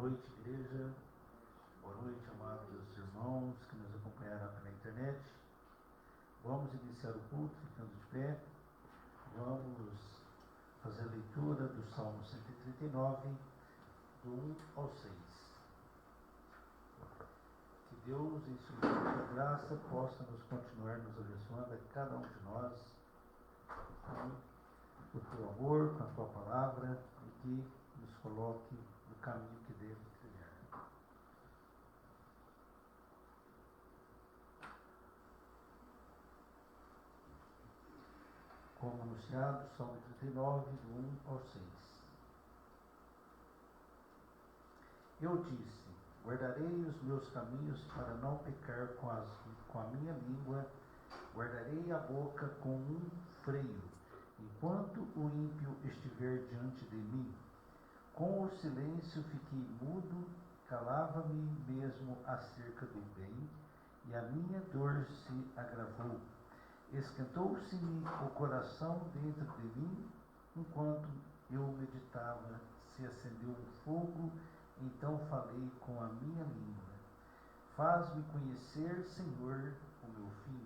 noite, igreja. Boa noite, amados irmãos que nos acompanharam pela internet. Vamos iniciar o culto ficando de pé. Vamos fazer a leitura do Salmo 139, do 1 ao 6. Que Deus, em sua infinita graça, possa nos continuar nos abençoando a cada um de nós com o teu amor, com a tua palavra, e que nos coloque no caminho que devemos trilhar. Como anunciado, Salmo 39, do 1 ao 6. Eu disse: guardarei os meus caminhos para não pecar com a minha língua, guardarei a boca com um freio, enquanto o ímpio estiver diante de mim. Com o silêncio fiquei mudo, calava-me mesmo acerca do bem, e a minha dor se agravou. Esquentou-se-me o coração dentro de mim, enquanto eu meditava, se acendeu um fogo, então falei com a minha língua. Faz-me conhecer, Senhor, o meu fim,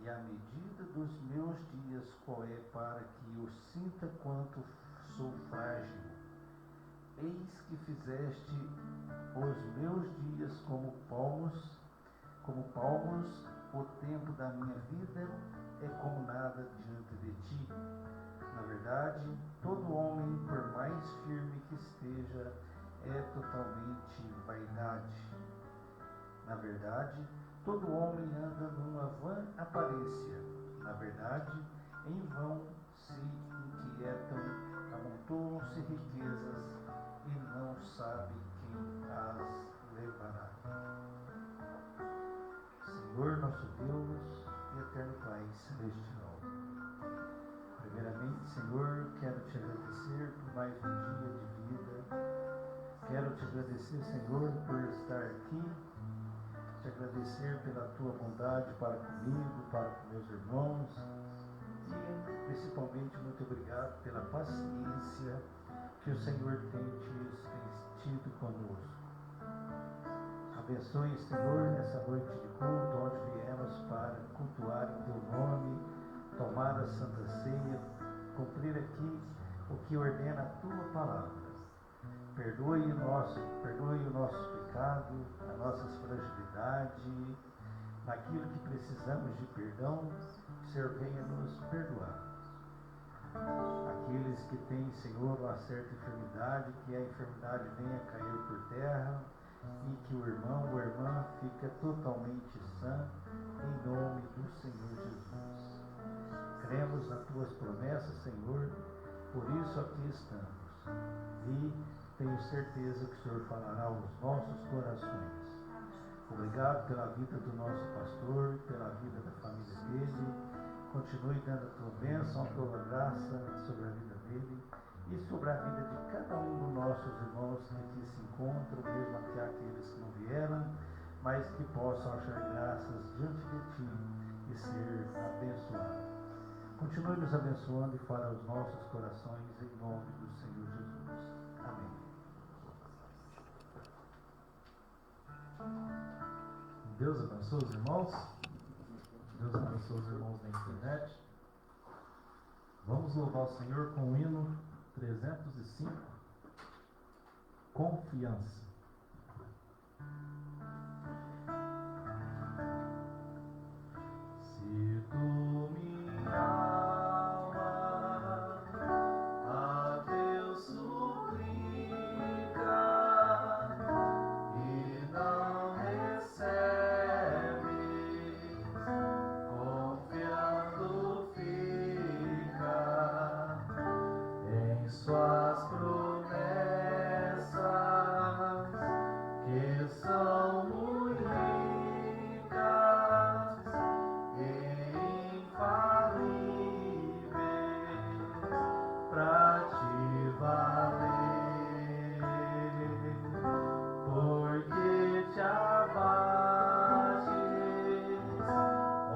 e a medida dos meus dias qual é, para que eu sinta quanto sou frágil. Eis que fizeste os meus dias como palmos, o tempo da minha vida é como nada diante de ti. Na verdade, todo homem, por mais firme que esteja, é totalmente vaidade. Na verdade, todo homem anda numa vã aparência. Na verdade, em vão se inquietam, amontoam-se riquezas e não sabe quem as levará. Senhor nosso Deus e eterno Pai celestial, primeiramente, Senhor, quero te agradecer por mais um dia de vida. Quero te agradecer, Senhor, por estar aqui, te agradecer pela tua bondade para comigo, para com meus irmãos, e principalmente muito obrigado pela paciência que o Senhor tem tido conosco. Abençoe, Senhor, nessa noite de culto, onde viemos para cultuar em teu nome, tomar a Santa Ceia, cumprir aqui o que ordena a tua palavra. Perdoe o nosso pecado, as nossas fragilidades, naquilo que precisamos de perdão, que o Senhor venha nos perdoar. Aqueles que têm, Senhor, uma certa enfermidade, que a enfermidade venha cair por terra e que o irmão ou a irmã fique totalmente sã, em nome do Senhor Jesus. Cremos nas tuas promessas, Senhor, por isso aqui estamos. E tenho certeza que o Senhor falará aos nossos corações. Obrigado pela vida do nosso pastor, pela vida da família dele. Continue dando a tua bênção, a tua graça sobre a vida dele e sobre a vida de cada um dos nossos irmãos que aqui se encontram, mesmo até aqueles que não vieram, mas que possam achar graças diante de ti e ser abençoados. Continue nos abençoando e fale aos nossos corações em nome do Senhor Jesus. Amém. Deus abençoe os irmãos. Deus abençoe os irmãos da internet. Vamos louvar o Senhor com o hino 305. Confiança. Se tu minha alma a Deus suplica e não recebes, confiando fica em suas promessas, que são muito ricas e infalíveis, pra te valer, porque te abates,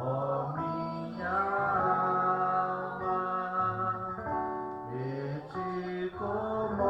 ó minha alma, e te comoves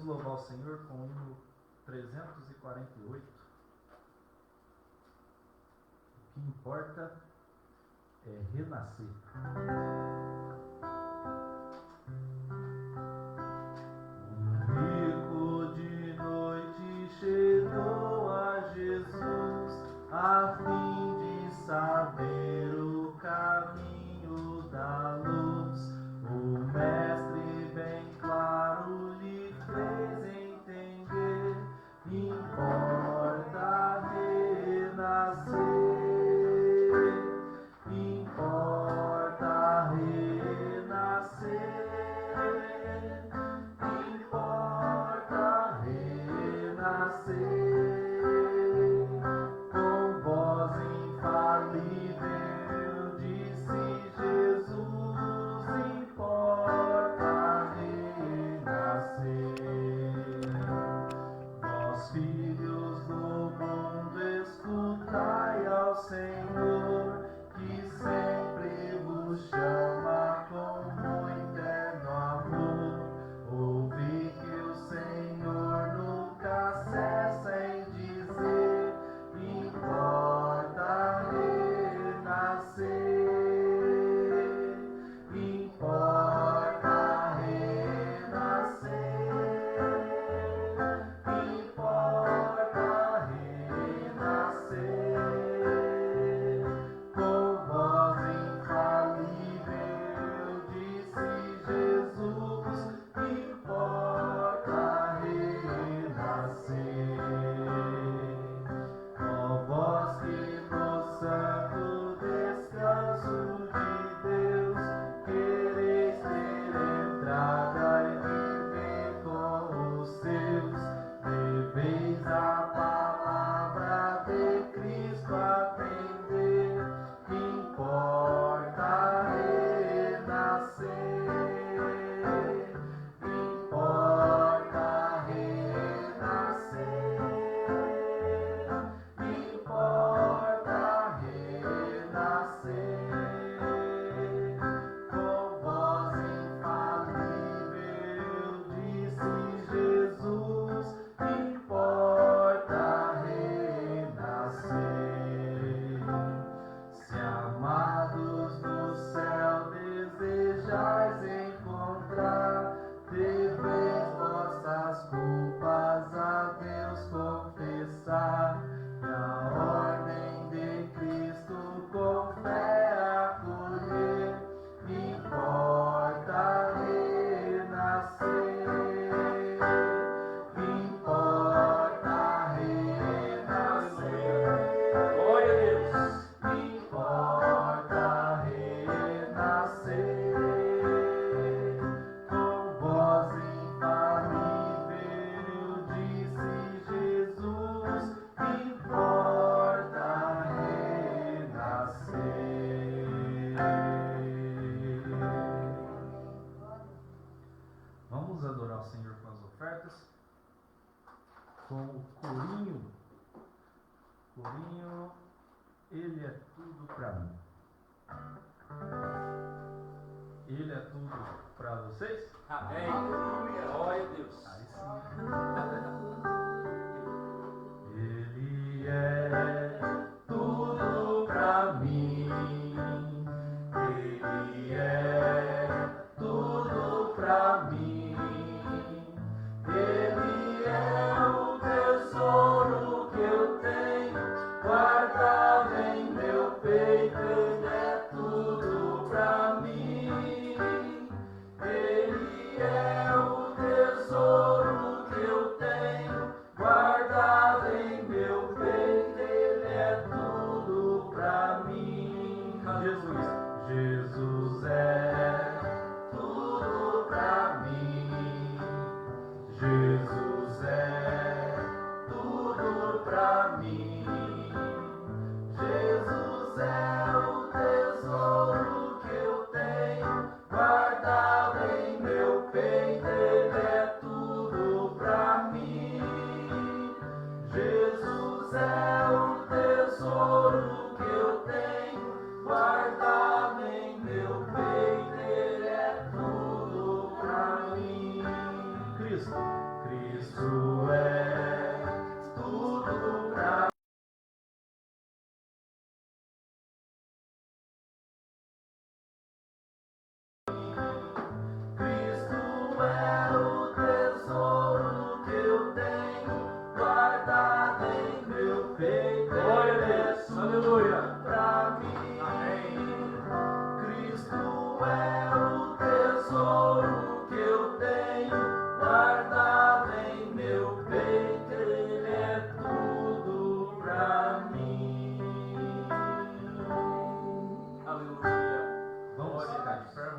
Vamos louvar o Senhor com o hino 348. O que importa é renascer. Rico de noite chegou a Jesus, a fim de saber o caminho da luz. O mestre bem claro lhe fez entender, importa renascer, importa renascer, importa renascer. Com voz infalível disse Jesus, importa renascer. Vós filhos do mundo, escutai ao Senhor, que sempre vos chama com muito eterno amor. Ouvi que o Senhor nunca cessa em dizer, importa renascer, importa renascer, importa renascer. Com voz infalível disse Jesus, importa renascer. Ó vós que no santo descanso de Deus quereis ter entrada e viver com os seus, deveis a palavra de Cristo atender, importa renascer, importa renascer, importa renascer. Com voz infalível disse Jesus, importa renascer. Se amados no céu desejais encontrar, deveis vossas culpas a Deus confessar, e a ordem de Cristo com fé acolher, importa renascer, importa renascer. Glória a Deus. Importa renascer. Com voz infalível disse Jesus, importa renascer. Vamos adorar o Senhor com as ofertas, com o corinho. Corinho, Ele é tudo pra mim. Ele é tudo pra vocês? Amém. Glória a Deus. Aí sim. Ele é tudo pra mim. Ele é tudo pra mim. Ele é o tesouro que eu tenho guardado em meu peito. Ele é tudo pra mim. Ele é o tesouro que eu tenho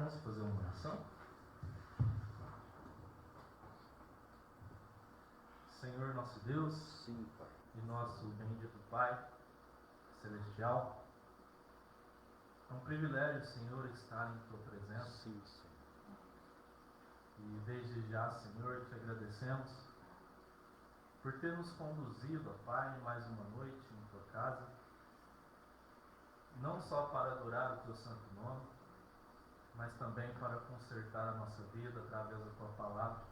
Vamos fazer uma oração? Senhor nosso Deus, Sim, Pai. e nosso bendito Pai Celestial, é um privilégio, Senhor, estar em Tua presença. Sim, Senhor. E desde já, Senhor, te agradecemos por ter nos conduzido, ó Pai, mais uma noite em Tua casa, não só para adorar o Teu santo nome, mas também para consertar a nossa vida através da Tua palavra.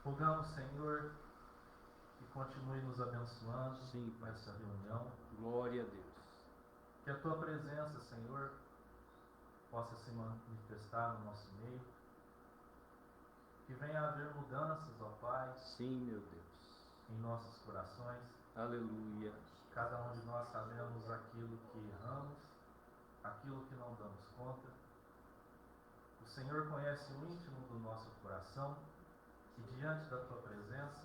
Rogamos, Senhor, que continue nos abençoando Sim, Pai. nessa reunião, Glória a Deus. que a Tua presença, Senhor, possa se manifestar no nosso meio, que venha a haver mudanças, ó Pai, Sim, meu Deus. em nossos corações. Aleluia. Cada um de nós sabemos aquilo que erramos, aquilo que não damos conta. O Senhor conhece o íntimo do nosso coração e diante da Tua presença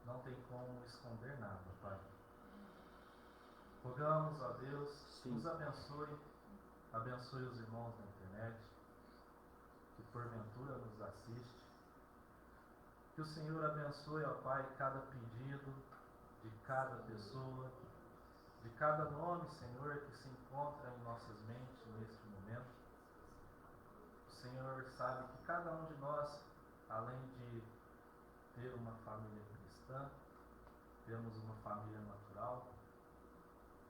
não tem como esconder nada, Pai. Rogamos a Deus, Sim. nos abençoe, abençoe os irmãos da internet, que porventura nos assiste. Que o Senhor abençoe, ó Pai, cada pedido de cada pessoa, de cada nome, Senhor, que se encontra em nossas mentes neste momento. O Senhor sabe que cada um de nós, além de ter uma família cristã, temos uma família natural.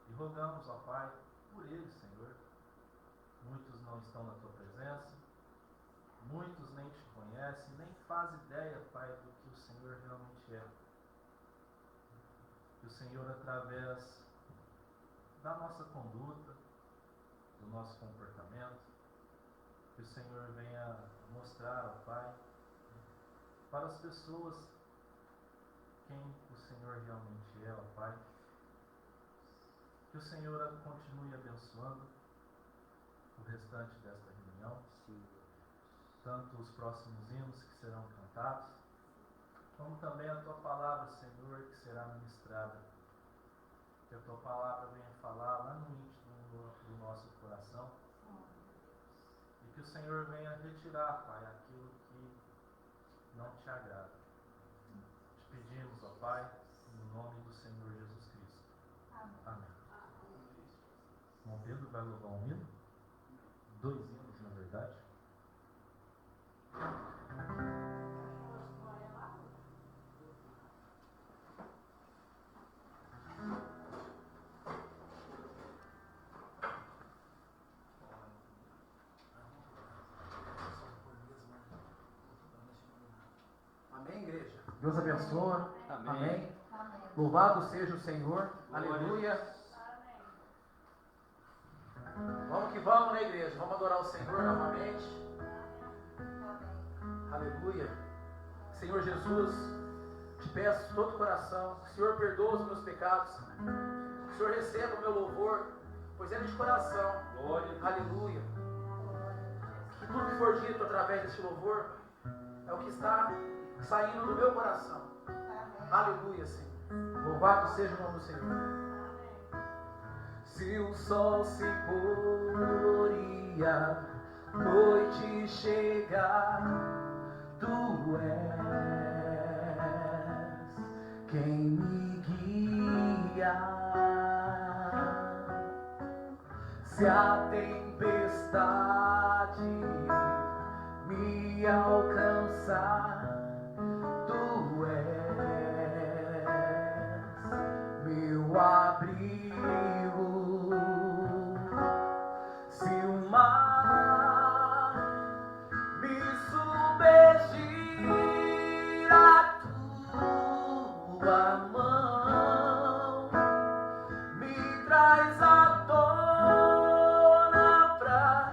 E rogamos, ó Pai, por eles, Senhor. Muitos não estão na Tua presença, muitos nem Te conhecem, nem fazem ideia, Pai, do que o Senhor realmente é. Que o Senhor, através da nossa conduta, do nosso comportamento, que o Senhor venha mostrar, ó Pai, para as pessoas quem o Senhor realmente é, ó Pai. Que o Senhor continue abençoando o restante desta reunião, Sim. tanto os próximos hinos que serão cantados, como também a Tua palavra, Senhor, que será ministrada. Que a Tua palavra venha falar lá no íntimo do nosso coração. E que o Senhor venha retirar, Pai, aquilo que não Te agrada. Te pedimos, ó Pai, no nome do Senhor Jesus Cristo. Amém. Irmão Pedro vai louvar um hino? 2 hinos, na verdade. Amém, igreja? Deus abençoa. Amém. Amém. Louvado seja o Senhor. Aleluia. Vamos que vamos, né, igreja? Vamos adorar o Senhor novamente. Aleluia. Senhor Jesus, te peço de todo o coração, que o Senhor perdoa os meus pecados, que o Senhor receba o meu louvor, pois é de coração. Glória a Deus. Aleluia. Que tudo que for dito através deste louvor é o que está saindo do meu coração. Aleluia, Senhor. Louvado seja o nome do Senhor. Se o sol se pôr e a noite chegar, Tu és quem me guia. Se a tempestade me alcançar, Tu és meu abrigo. Se o mar me submergir, a Tua mão me traz à tona pra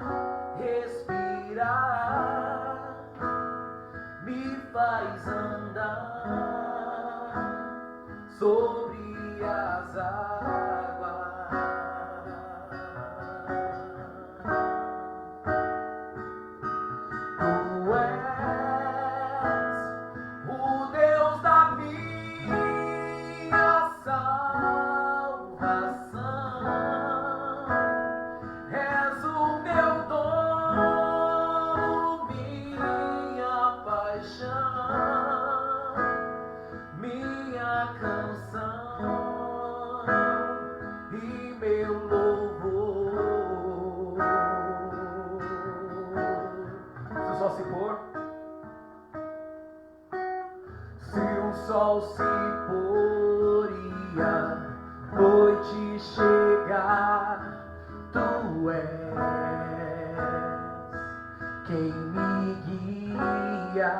respirar, me faz andar sobre as águas. sol se pôr e a noite chegar, tu és quem me guia.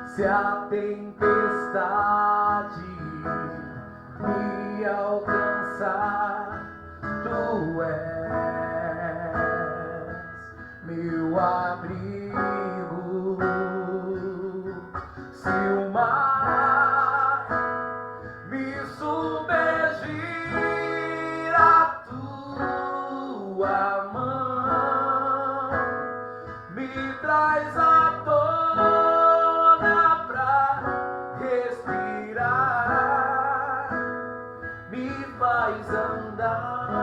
Se a tempestade me alcançar, tu és meu abrigo. Se o mar me submergir, a tua mão me traz à tona pra respirar, me faz andar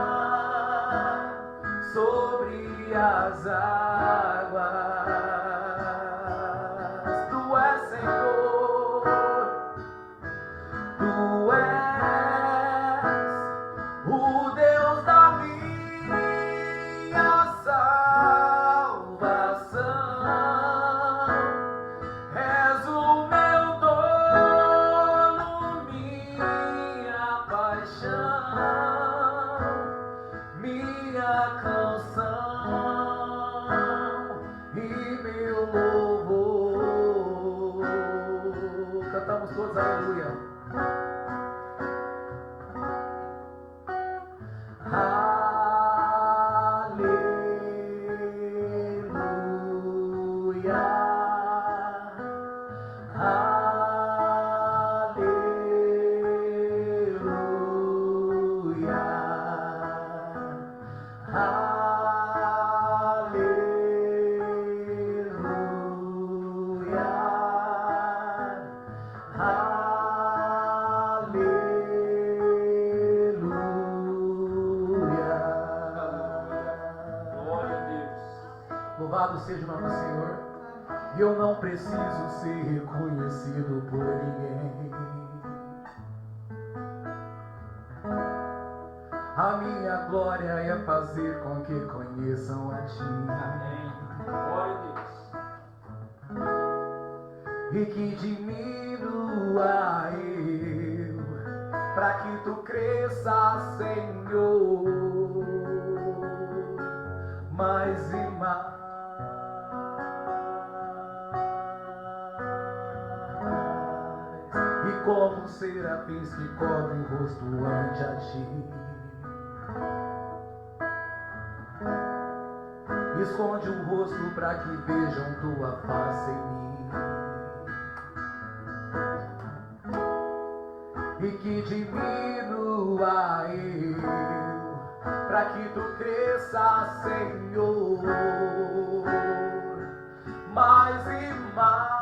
sobre as águas. Tu és Senhor, tu és o Deus da minha salvação. És o meu dono, minha paixão, minha canção e meu louvor. Cantamos todos, aleluia. Aleluia. Aleluia. Glória a Deus. Louvado seja o nome do Senhor. E eu não preciso ser reconhecido por ninguém. A minha glória é fazer com que conheçam a Ti. Amém. Glória a Deus. E que diminua eu, pra que Tu cresça, Senhor, mais e mais. E como serafins que cobrem o rosto ante a Ti, esconde o rosto pra que vejam Tua face em mim. E que diminua eu, pra que Tu cresça, Senhor, mais e mais.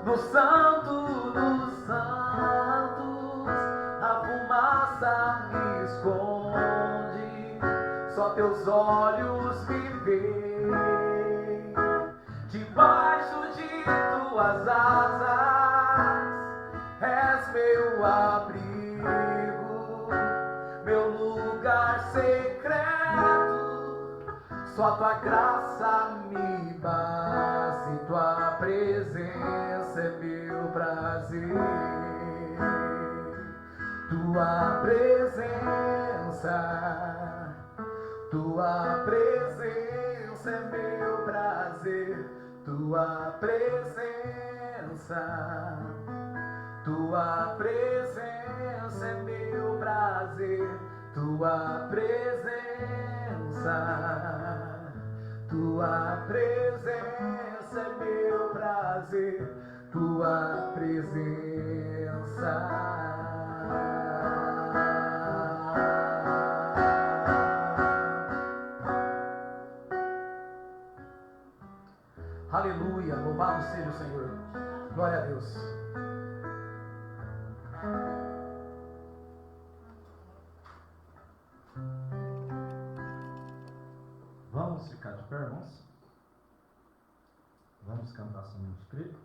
No Santo dos Santos, a fumaça me esconde, só Teus olhos me veem. Debaixo de Tuas asas és meu abrigo, meu lugar secreto. Só Tua graça me basta e Tua presença é meu prazer. Tua presença, Tua presença é meu prazer. Tua presença, Tua presença é meu prazer. Tua presença, Tua presença é meu prazer. Tua presença. Aleluia, louvado seja o Senhor. Glória a Deus. Vamos ficar de pé, irmãos? Vamos cantar sobre o escrito?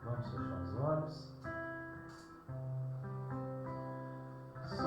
Vamos fechar os olhos. Somente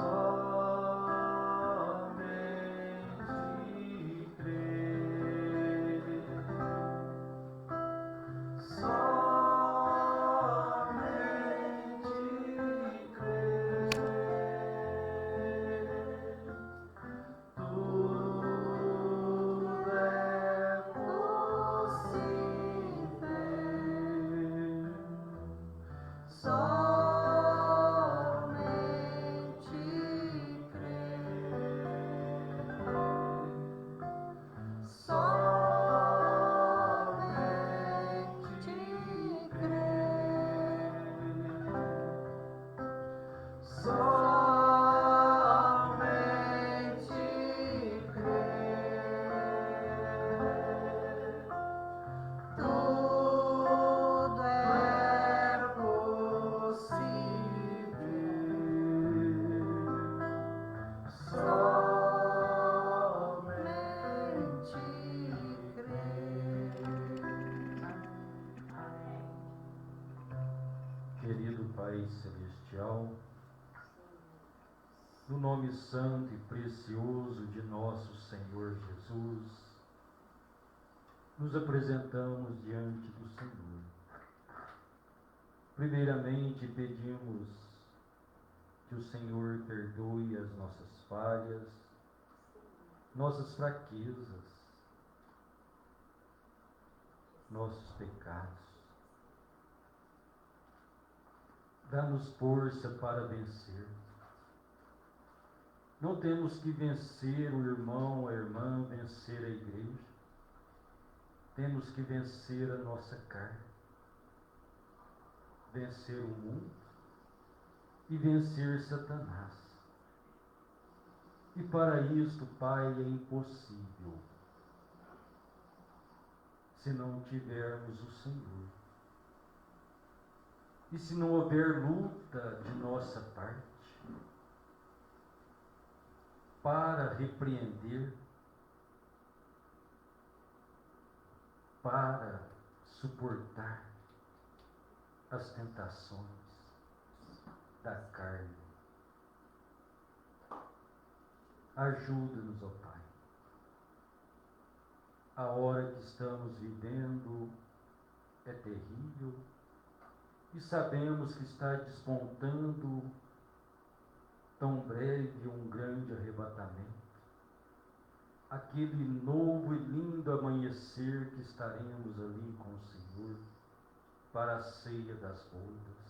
Querido Pai Celestial, no nome santo e precioso de nosso Senhor Jesus, nos apresentamos diante do Senhor. Primeiramente pedimos que o Senhor perdoe as nossas falhas, nossas fraquezas, nossos pecados. Dá-nos força para vencer. Não temos que vencer o irmão, a irmã, vencer a igreja. Temos que vencer a nossa carne, vencer o mundo e vencer Satanás. E para isto, Pai, é impossível se não tivermos o Senhor. E se não houver luta de nossa parte para repreender, para suportar as tentações da carne. Ajuda-nos, ó Pai. A hora que estamos vivendo é terrível e sabemos que está despontando tão breve um grande arrebatamento. Aquele novo e lindo amanhecer que estaremos ali com o Senhor para a ceia das bodas.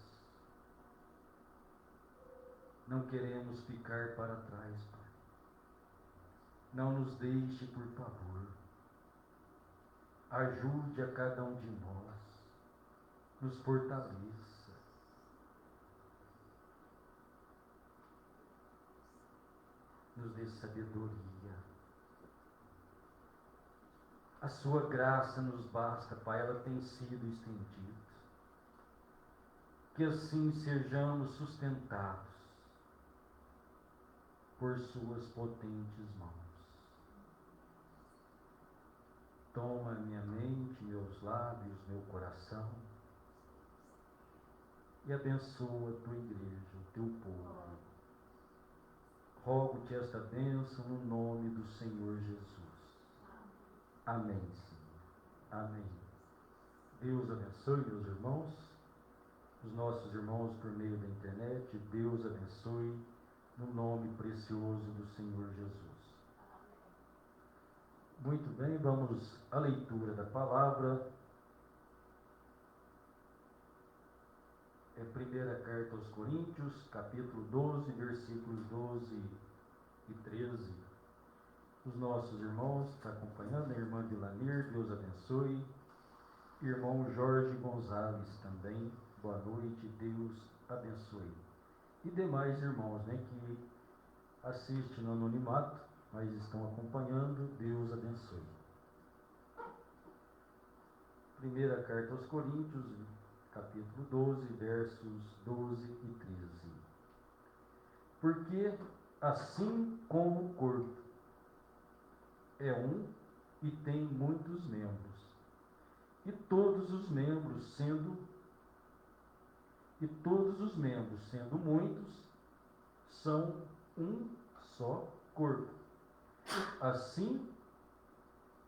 Não queremos ficar para trás, Pai. Não nos deixe, por favor. Ajude a cada um de nós. Nos fortaleça. Nos dê sabedoria. A sua graça nos basta, Pai, ela tem sido estendida. Que assim sejamos sustentados por suas potentes mãos. Toma minha mente, meus lábios, meu coração e abençoa a tua igreja, o teu povo. Rogo-te esta bênção no nome do Senhor Jesus. Amém, Senhor. Amém. Deus abençoe, meus irmãos, os nossos irmãos por meio da internet. Deus abençoe no nome precioso do Senhor Jesus. Muito bem, vamos à leitura da palavra. É primeira carta aos Coríntios, capítulo 12, versículos 12 e 13. Os nossos irmãos que estão acompanhando, a irmã Vilanir, Deus abençoe. Irmão Jorge Gonzalez também, boa noite, Deus abençoe. E demais irmãos, que assistem no anonimato, mas estão acompanhando, Deus abençoe. Primeira carta aos Coríntios, capítulo 12, versos 12 e 13. Porque assim como o corpo é um e tem muitos membros, e todos os membros sendo muitos, são um só corpo. Assim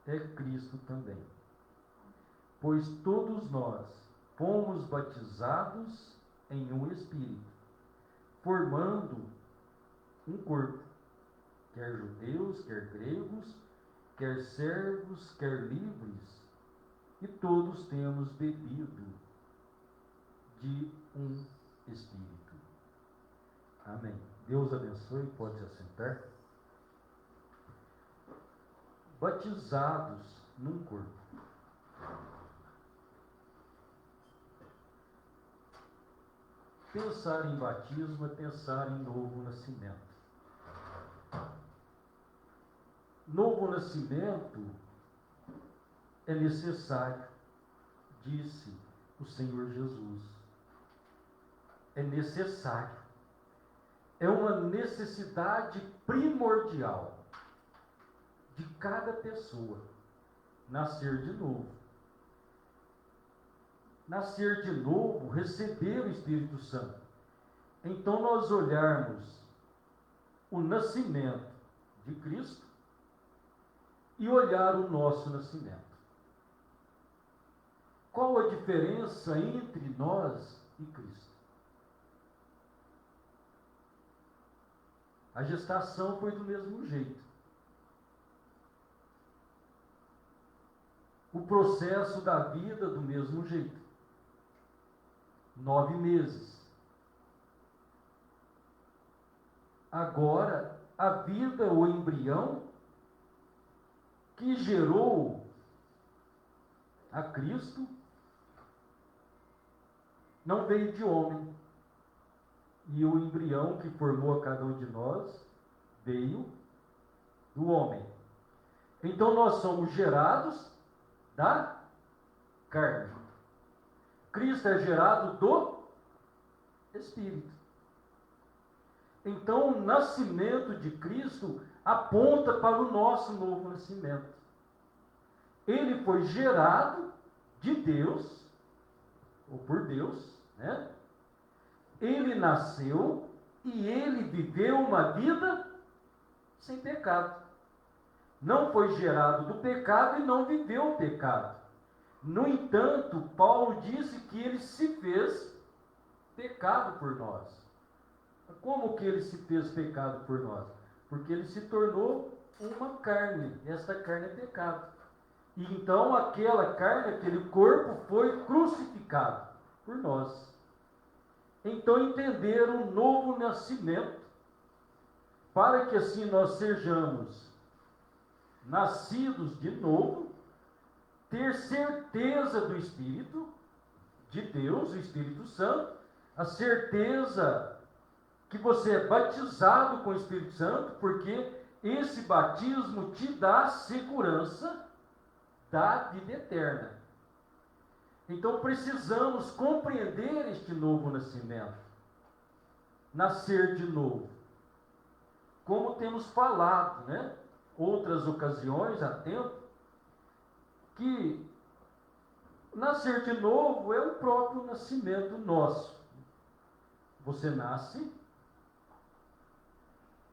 é Cristo também. Pois todos nós fomos batizados em um Espírito, formando um corpo, quer judeus, quer gregos, quer servos, quer livres, e todos temos bebido de um Deus abençoe, pode se assentar. Batizados num corpo. Pensar em batismo é pensar em novo nascimento. Novo nascimento é necessário, disse o Senhor Jesus. É necessário. É uma necessidade primordial de cada pessoa nascer de novo. Nascer de novo, receber o Espírito Santo. Então nós olharmos o nascimento de Cristo e olhar o nosso nascimento. Qual a diferença entre nós e Cristo? A gestação foi do mesmo jeito. O processo da vida do mesmo jeito. 9 meses. Agora, a vida, o embrião, que gerou a Cristo, não veio de homem. E o embrião que formou a cada um de nós veio do homem. Então nós somos gerados da carne. Cristo é gerado do Espírito. Então o nascimento de Cristo aponta para o nosso novo nascimento. Ele foi gerado de Deus, ou por Deus, né? Ele nasceu e ele viveu uma vida sem pecado. Não foi gerado do pecado e não viveu o pecado. No entanto, Paulo disse que ele se fez pecado por nós. Como que ele se fez pecado por nós? Porque ele se tornou uma carne. Esta carne é pecado. E então aquela carne, aquele corpo foi crucificado por nós. Então entender o novo nascimento, para que assim nós sejamos nascidos de novo, ter certeza do Espírito de Deus, o Espírito Santo, a certeza que você é batizado com o Espírito Santo, porque esse batismo te dá segurança da vida eterna. Então precisamos compreender este novo nascimento, nascer de novo. Como temos falado, né? Outras ocasiões há tempo, que nascer de novo é o próprio nascimento nosso. Você nasce,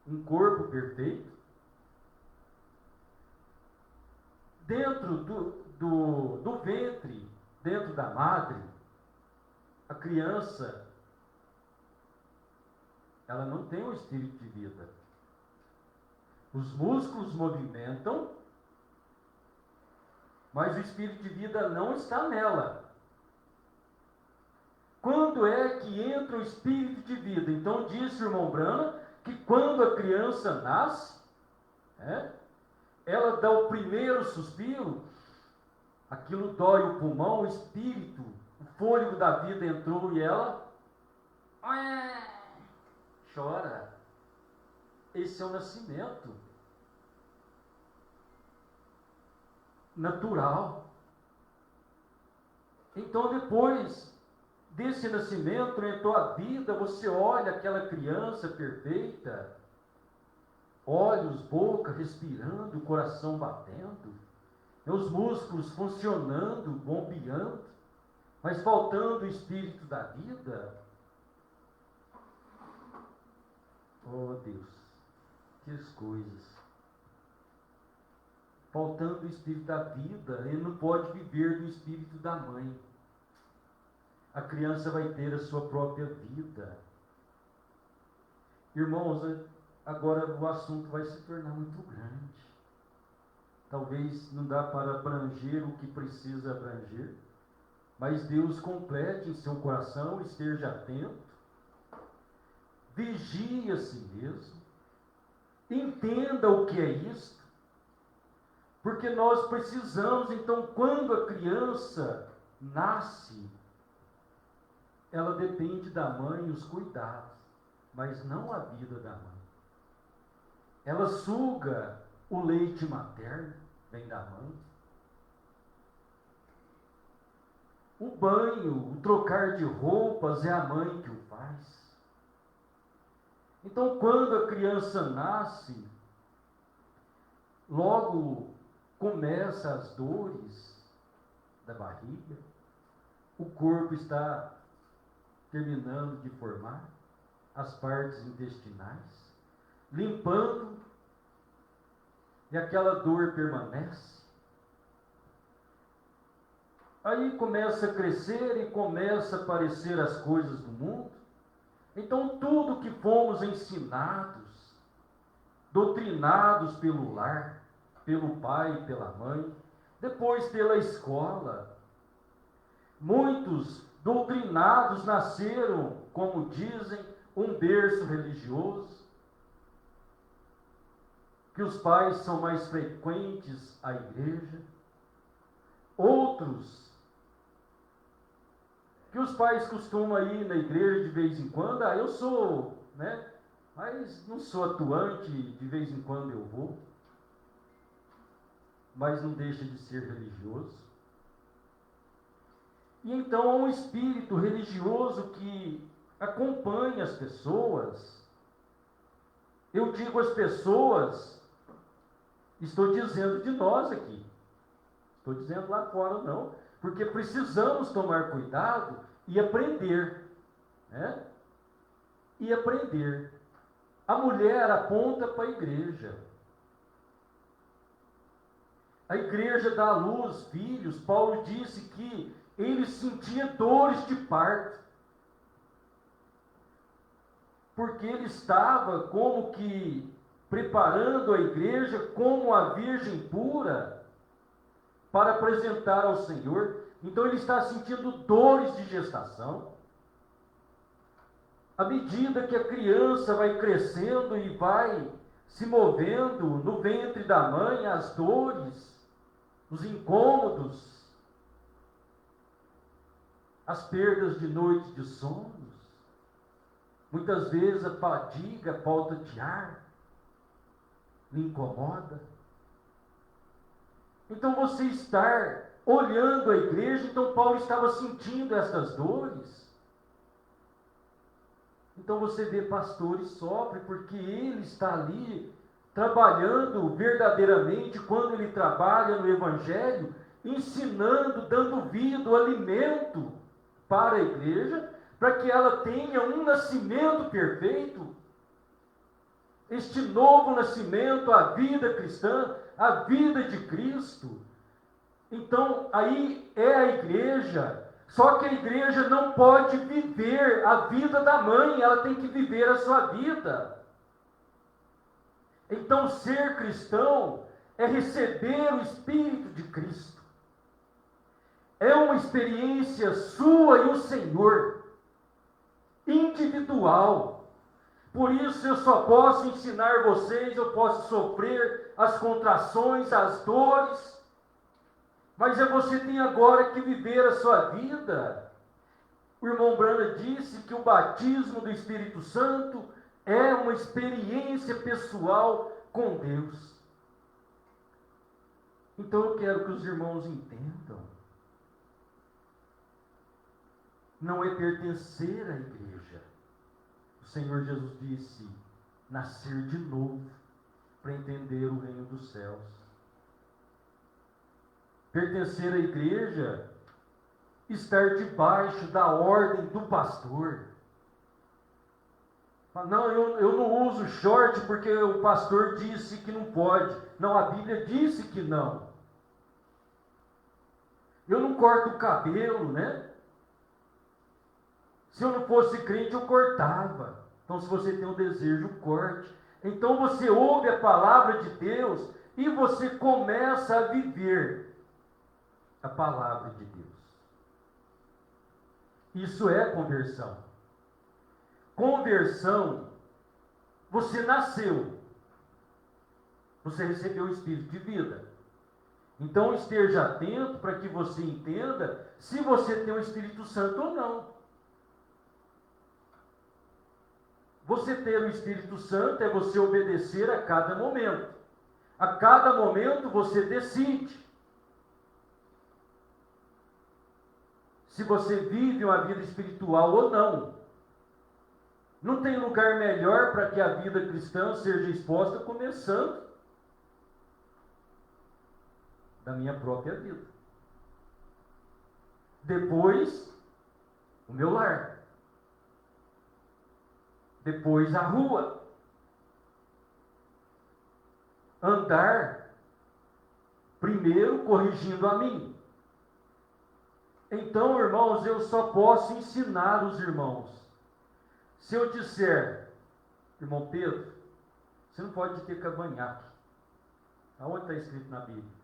um corpo perfeito, dentro do ventre, dentro da madre, a criança, ela não tem um espírito de vida. Os músculos movimentam, mas o espírito de vida não está nela. Quando é que entra o espírito de vida? Então disse o irmão Brana que quando a criança nasce, ela dá o primeiro suspiro, aquilo dói o pulmão, o espírito, o fôlego da vida entrou e ela chora. Esse é o nascimento natural. Então depois desse nascimento entrou a vida, você olha aquela criança perfeita, olhos, boca respirando, o coração batendo, os músculos funcionando, bombeando, mas faltando o espírito da vida. Oh Deus, que coisas! Faltando o espírito da vida, ele não pode viver do espírito da mãe. A criança vai ter a sua própria vida. Irmãos, agora o assunto vai se tornar muito grande. Talvez não dá para abranger o que precisa abranger, mas Deus complete em seu coração, esteja atento. vigie a si mesmo, entenda o que é isto, porque nós precisamos, então, quando a criança nasce, ela depende da mãe e os cuidados, mas não a vida da mãe. Ela suga o leite materno, vem da mãe. O banho, o trocar de roupas é a mãe que o faz. Então, quando a criança nasce, logo começa as dores da barriga, o corpo está terminando de formar as partes intestinais, limpando, e aquela dor permanece. Aí começa a crescer e começa a aparecer as coisas do mundo. Então tudo que fomos ensinados, doutrinados pelo lar, pelo pai e pela mãe, depois pela escola, muitos doutrinados nasceram, como dizem, um berço religioso, que os pais são mais frequentes à igreja, outros que os pais costumam ir na igreja de vez em quando, eu sou, né, mas não sou atuante, de vez em quando eu vou, mas não deixa de ser religioso. E então há um espírito religioso que acompanha as pessoas. Eu digo as pessoas, estou dizendo de nós aqui, estou dizendo lá fora não, porque precisamos tomar cuidado e aprender, né? E aprender. A mulher aponta para a igreja. A igreja dá à luz filhos. Paulo disse que ele sentia dores de parto, porque ele estava como que preparando a igreja como a virgem pura para apresentar ao Senhor. Então ele está sentindo dores de gestação. À medida que a criança vai crescendo e vai se movendo no ventre da mãe, as dores, os incômodos, as perdas de noites de sonos, muitas vezes a fadiga, a falta de ar, lhe incomoda. Então você estar olhando a igreja, então Paulo estava sentindo essas dores. Então você vê pastores sofrem, porque ele está ali trabalhando verdadeiramente, quando ele trabalha no Evangelho, ensinando, dando vida, o alimento para a igreja, para que ela tenha um nascimento perfeito. Este novo nascimento, a vida cristã, a vida de Cristo. Então, aí é a igreja. Só que a igreja não pode viver a vida da mãe, ela tem que viver a sua vida. Então, ser cristão é receber o Espírito de Cristo. É uma experiência sua e o Senhor, individual. Por isso eu só posso ensinar vocês, eu posso sofrer as contrações, as dores, mas você tem agora que viver a sua vida. O irmão Brana disse que o batismo do Espírito Santo é uma experiência pessoal com Deus. Então eu quero que os irmãos entendam. Não é pertencer à igreja. O Senhor Jesus disse, nascer de novo, para entender o reino dos céus. Pertencer à igreja, estar debaixo da ordem do pastor. Não, eu não uso short porque o pastor disse que não pode. Não, a Bíblia disse que não. Eu não corto o cabelo, né? Se eu não fosse crente, eu cortava. Então, se você tem um desejo, corte. Então, você ouve a palavra de Deus e você começa a viver a palavra de Deus. Isso é conversão. conversão, você nasceu. Você recebeu o Espírito de vida. Então esteja atento para que você entenda se você tem o Espírito Santo ou não. Você ter o Espírito Santo é você obedecer a cada momento. A cada momento você decide se você vive uma vida espiritual ou não. Não tem lugar melhor para que a vida cristã seja exposta começando da minha própria vida. Depois, o meu lar. Depois, a rua. Andar primeiro corrigindo a mim. Então, irmãos, eu só posso ensinar os irmãos. Se eu disser, irmão Pedro, você não pode ter cavanhaque. Aonde está escrito na Bíblia?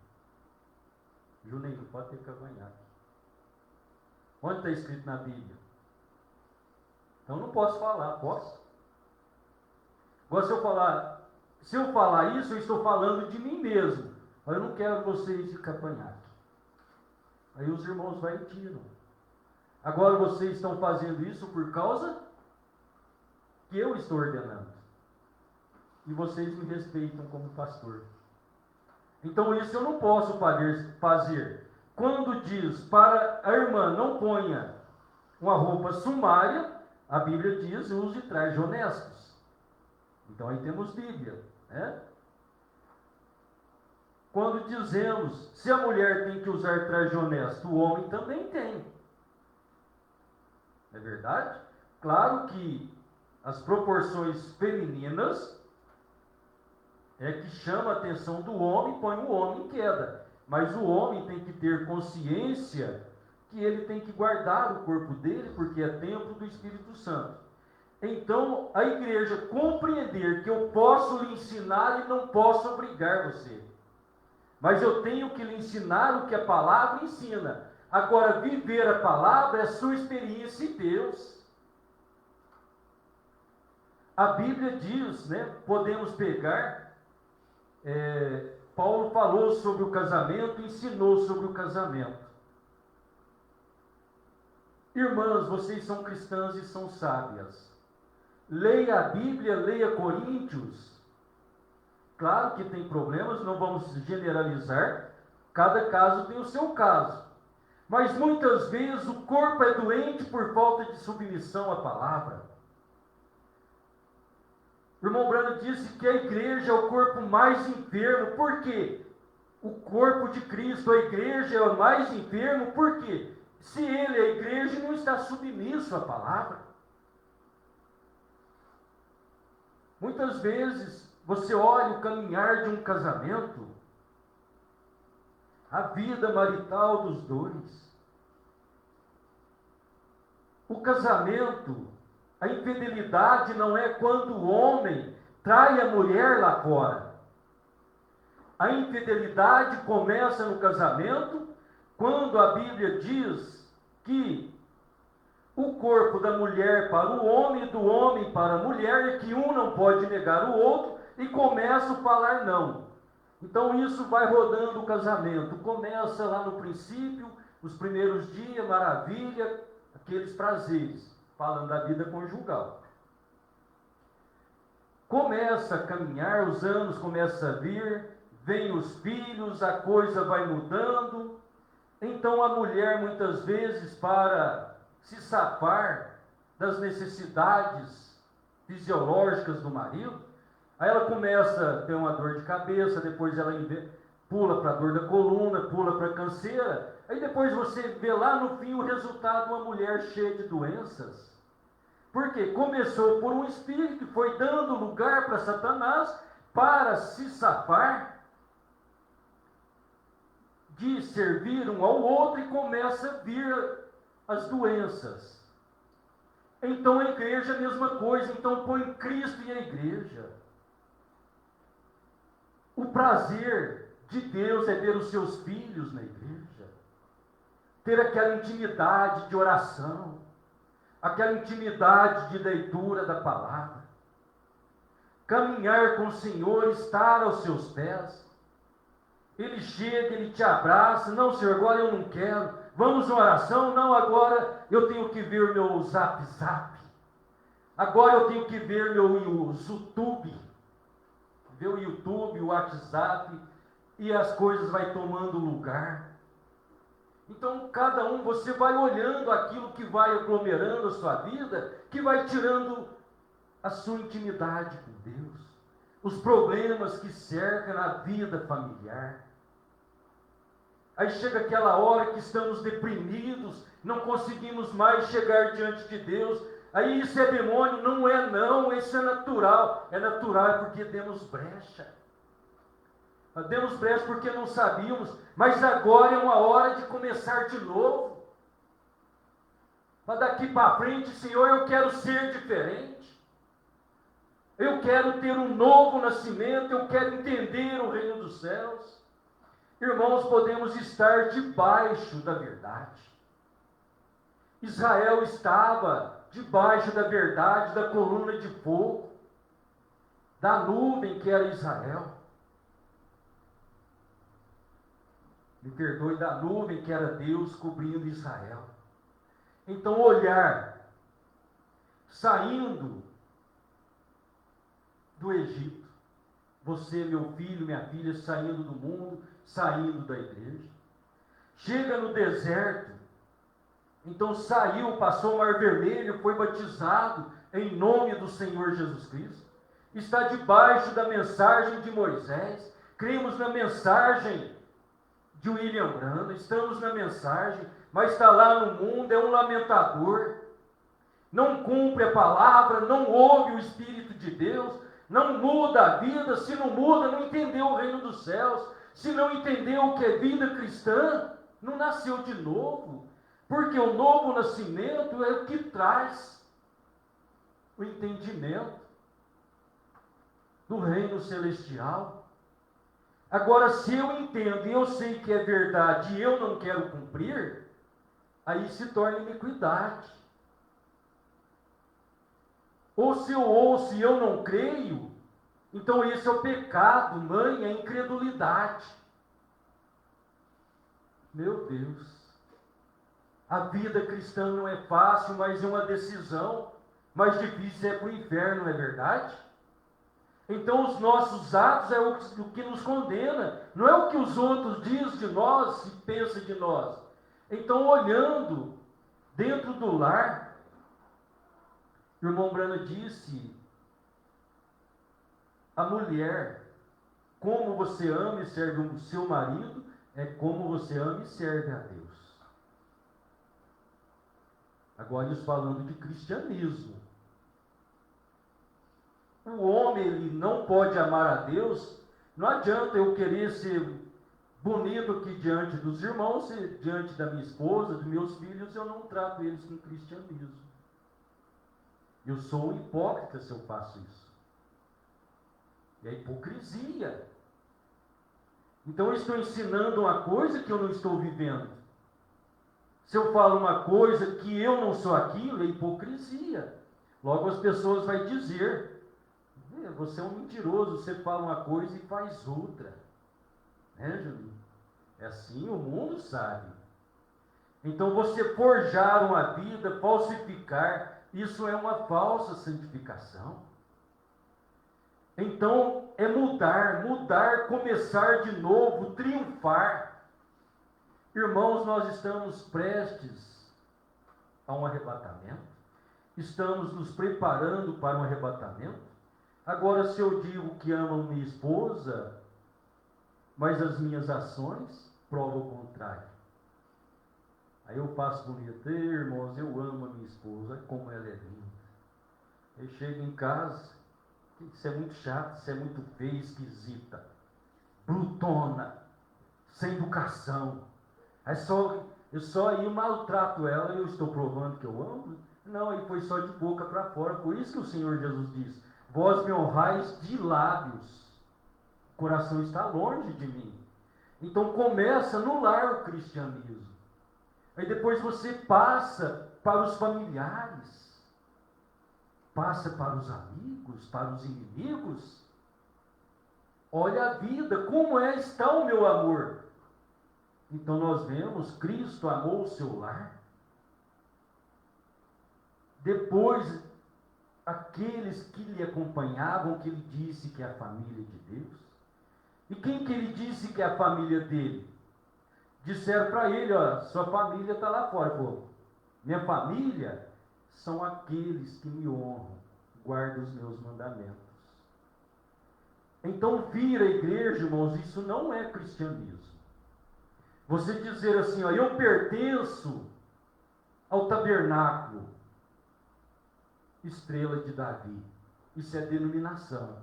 Juninho, não pode ter cavanhaque. Onde está escrito na Bíblia? Então não posso falar, posso? Agora se eu falar isso, eu estou falando de mim mesmo. Mas eu não quero vocês de cavanhaque. Aí os irmãos vão e tiram. Agora vocês estão fazendo isso por causa que eu estou ordenando. E vocês me respeitam como pastor. Então isso eu não posso fazer. Quando diz para a irmã não ponha uma roupa sumária, a Bíblia diz use trajes honestos. Então aí temos Bíblia, né? Quando dizemos se a mulher tem que usar traje honesto, o homem também tem. Não é verdade? Claro que as proporções femininas é que chama a atenção do homem, põe o homem em queda. Mas o homem tem que ter consciência que ele tem que guardar o corpo dele, porque é templo do Espírito Santo. Então, a igreja compreender que eu posso lhe ensinar e não posso obrigar você. Mas eu tenho que lhe ensinar o que a palavra ensina. Agora, viver a palavra é sua experiência em Deus. A Bíblia diz, né, podemos pegar, Paulo falou sobre o casamento, ensinou sobre o casamento. Irmãs, vocês são cristãs e são sábias. Leia a Bíblia, leia Coríntios. Claro que tem problemas, não vamos generalizar. Cada caso tem o seu caso. Mas muitas vezes o corpo é doente por falta de submissão à palavra. O irmão Brando disse que a igreja é o corpo mais enfermo. Por quê? O corpo de Cristo, a igreja é o mais enfermo. Por quê? Se ele, a igreja, não está submisso à palavra. Muitas vezes você olha o caminhar de um casamento, a vida marital dos dois. O casamento, a infidelidade não é quando o homem trai a mulher lá fora. A infidelidade começa no casamento, quando a Bíblia diz que o corpo da mulher para o homem e do homem para a mulher, é que um não pode negar o outro, e começa a falar não. Então isso vai rodando o casamento. Começa lá no princípio, os primeiros dias, maravilha, aqueles prazeres, falando da vida conjugal. Começa a caminhar, os anos começam a vir, vem os filhos, a coisa vai mudando. Então a mulher muitas vezes, para se safar das necessidades fisiológicas do marido, aí ela começa a ter uma dor de cabeça, depois ela pula para a dor da coluna, pula para a canseira, aí depois você vê lá no fim o resultado, uma mulher cheia de doenças. Por quê? Começou por um espírito que foi dando lugar para Satanás para se safar de servir um ao outro, e começa a vir as doenças. Então a igreja é a mesma coisa. Então põe Cristo e a igreja. O prazer de Deus é ver os seus filhos na igreja, ter aquela intimidade de oração. aquela intimidade de leitura da palavra, caminhar com o Senhor, estar aos seus pés. Ele chega, ele te abraça, não, Senhor, agora eu não quero, vamos uma oração, não, agora eu tenho que ver meu zap, agora eu tenho que ver meu YouTube, ver o YouTube, o WhatsApp, e as coisas vai tomando lugar. Então, cada um, você vai olhando aquilo que vai aglomerando a sua vida, que vai tirando a sua intimidade com Deus, os problemas que cercam a vida familiar. Aí chega aquela hora que estamos deprimidos, não conseguimos mais chegar diante de Deus. Aí isso é demônio? Não é não, isso é natural. É natural porque demos brecha. Demos brecha porque não sabíamos, mas agora é uma hora de começar de novo. Mas daqui para frente, Senhor, eu quero ser diferente. Eu quero ter um novo nascimento, eu quero entender o reino dos céus. Irmãos, podemos estar debaixo da verdade. Israel estava debaixo da verdade, da coluna de fogo, da nuvem que era Israel. Me perdoe, da nuvem que era Deus cobrindo Israel. Então, olhar, saindo do Egito, você, meu filho, minha filha, saindo do mundo, saindo da igreja, chega no deserto, então saiu, passou o Mar Vermelho, foi batizado em nome do Senhor Jesus Cristo, está debaixo da mensagem de Moisés, cremos na mensagem de William Branham, estamos na mensagem, mas está lá no mundo, é um lamentador, não cumpre a palavra, não ouve o Espírito de Deus, não muda a vida. Se não muda, não entendeu o reino dos céus. Se não entendeu o que é vida cristã, não nasceu de novo, porque o novo nascimento é o que traz o entendimento do reino celestial. Agora, se eu entendo e eu sei que é verdade e eu não quero cumprir, aí se torna iniquidade. Ou se eu ouço e eu não creio, então esse é o pecado, mãe, é a incredulidade. Meu Deus, a vida cristã não é fácil, mas é uma decisão. Mais difícil é para o inferno, não é verdade? Então os nossos atos é o que nos condena, não é o que os outros dizem de nós e pensam de nós. Então, olhando dentro do lar, o irmão Branham disse, a mulher, como você ama e serve o seu marido, é como você ama e serve a Deus. Agora isso falando de cristianismo. O homem, ele não pode amar a Deus, não adianta eu querer ser bonito aqui diante dos irmãos, diante da minha esposa, dos meus filhos, eu não trato eles com cristianismo. Eu sou um hipócrita se eu faço isso. E a hipocrisia. Então eu estou ensinando uma coisa que eu não estou vivendo. Se eu falo uma coisa que eu não sou aquilo, é hipocrisia. Logo as pessoas vão dizer, você é um mentiroso, você fala uma coisa e faz outra. Né, Julinho? É assim, o mundo sabe. Então você forjar uma vida, falsificar, isso é uma falsa santificação. Então é mudar, começar de novo, triunfar. Irmãos, nós estamos prestes a um arrebatamento. Estamos nos preparando para um arrebatamento. Agora, se eu digo que amo minha esposa, mas as minhas ações provam o contrário. Aí eu passo bonito, irmãos, eu amo a minha esposa, como ela é linda. Eu chego em casa, isso é muito chato, isso é muito feia, esquisita, brutona, sem educação. Eu só aí maltrato ela e eu estou provando que eu amo? Não, aí foi só de boca para fora. Por isso que o Senhor Jesus diz, vós me honrais de lábios, o coração está longe de mim. Então começa no lar o cristianismo. Aí depois você passa para os familiares, passa para os amigos, para os inimigos. Olha a vida, como está o meu amor. Então nós vemos, Cristo amou o seu lar. Depois, aqueles que lhe acompanhavam, que ele disse que é a família de Deus. E quem que ele disse que é a família dele? Disseram para ele, ó, sua família está lá fora. Pô, minha família são aqueles que me honram, guardam os meus mandamentos. Então, vir à igreja, irmãos, isso não é cristianismo. Você dizer assim, ó, eu pertenço ao tabernáculo Estrela de Davi. Isso é denominação.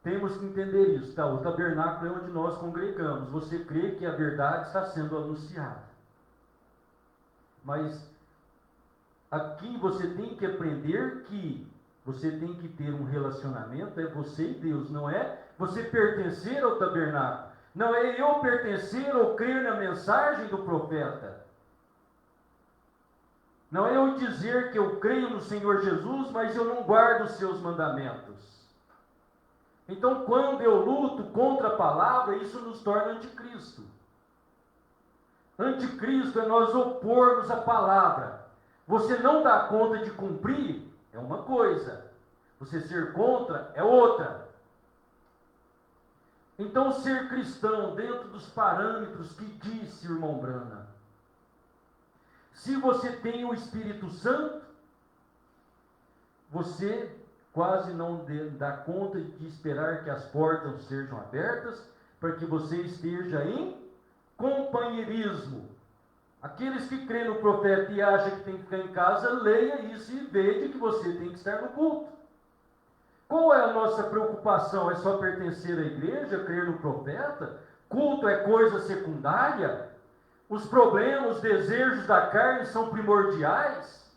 Temos que entender isso, tá? O tabernáculo é onde nós congregamos. Você crê que a verdade está sendo anunciada. Mas aqui você tem que aprender que você tem que ter um relacionamento, é você e Deus, não é você pertencer ao tabernáculo. Não é eu pertencer ou crer na mensagem do profeta. Não é eu dizer que eu creio no Senhor Jesus, mas eu não guardo os seus mandamentos. Então, quando eu luto contra a palavra, isso nos torna anticristo. Anticristo é nós opormos a palavra. Você não dá conta de cumprir, é uma coisa. Você ser contra é outra. Então, ser cristão dentro dos parâmetros que disse o irmão Brana. Se você tem o Espírito Santo, você quase não dá conta de esperar que as portas sejam abertas para que você esteja em companheirismo. Aqueles que creem no profeta e acham que tem que ficar em casa, leia isso e veja que você tem que estar no culto. Qual é a nossa preocupação? É só pertencer à igreja, crer no profeta? Culto é coisa secundária? Os problemas, os desejos da carne são primordiais?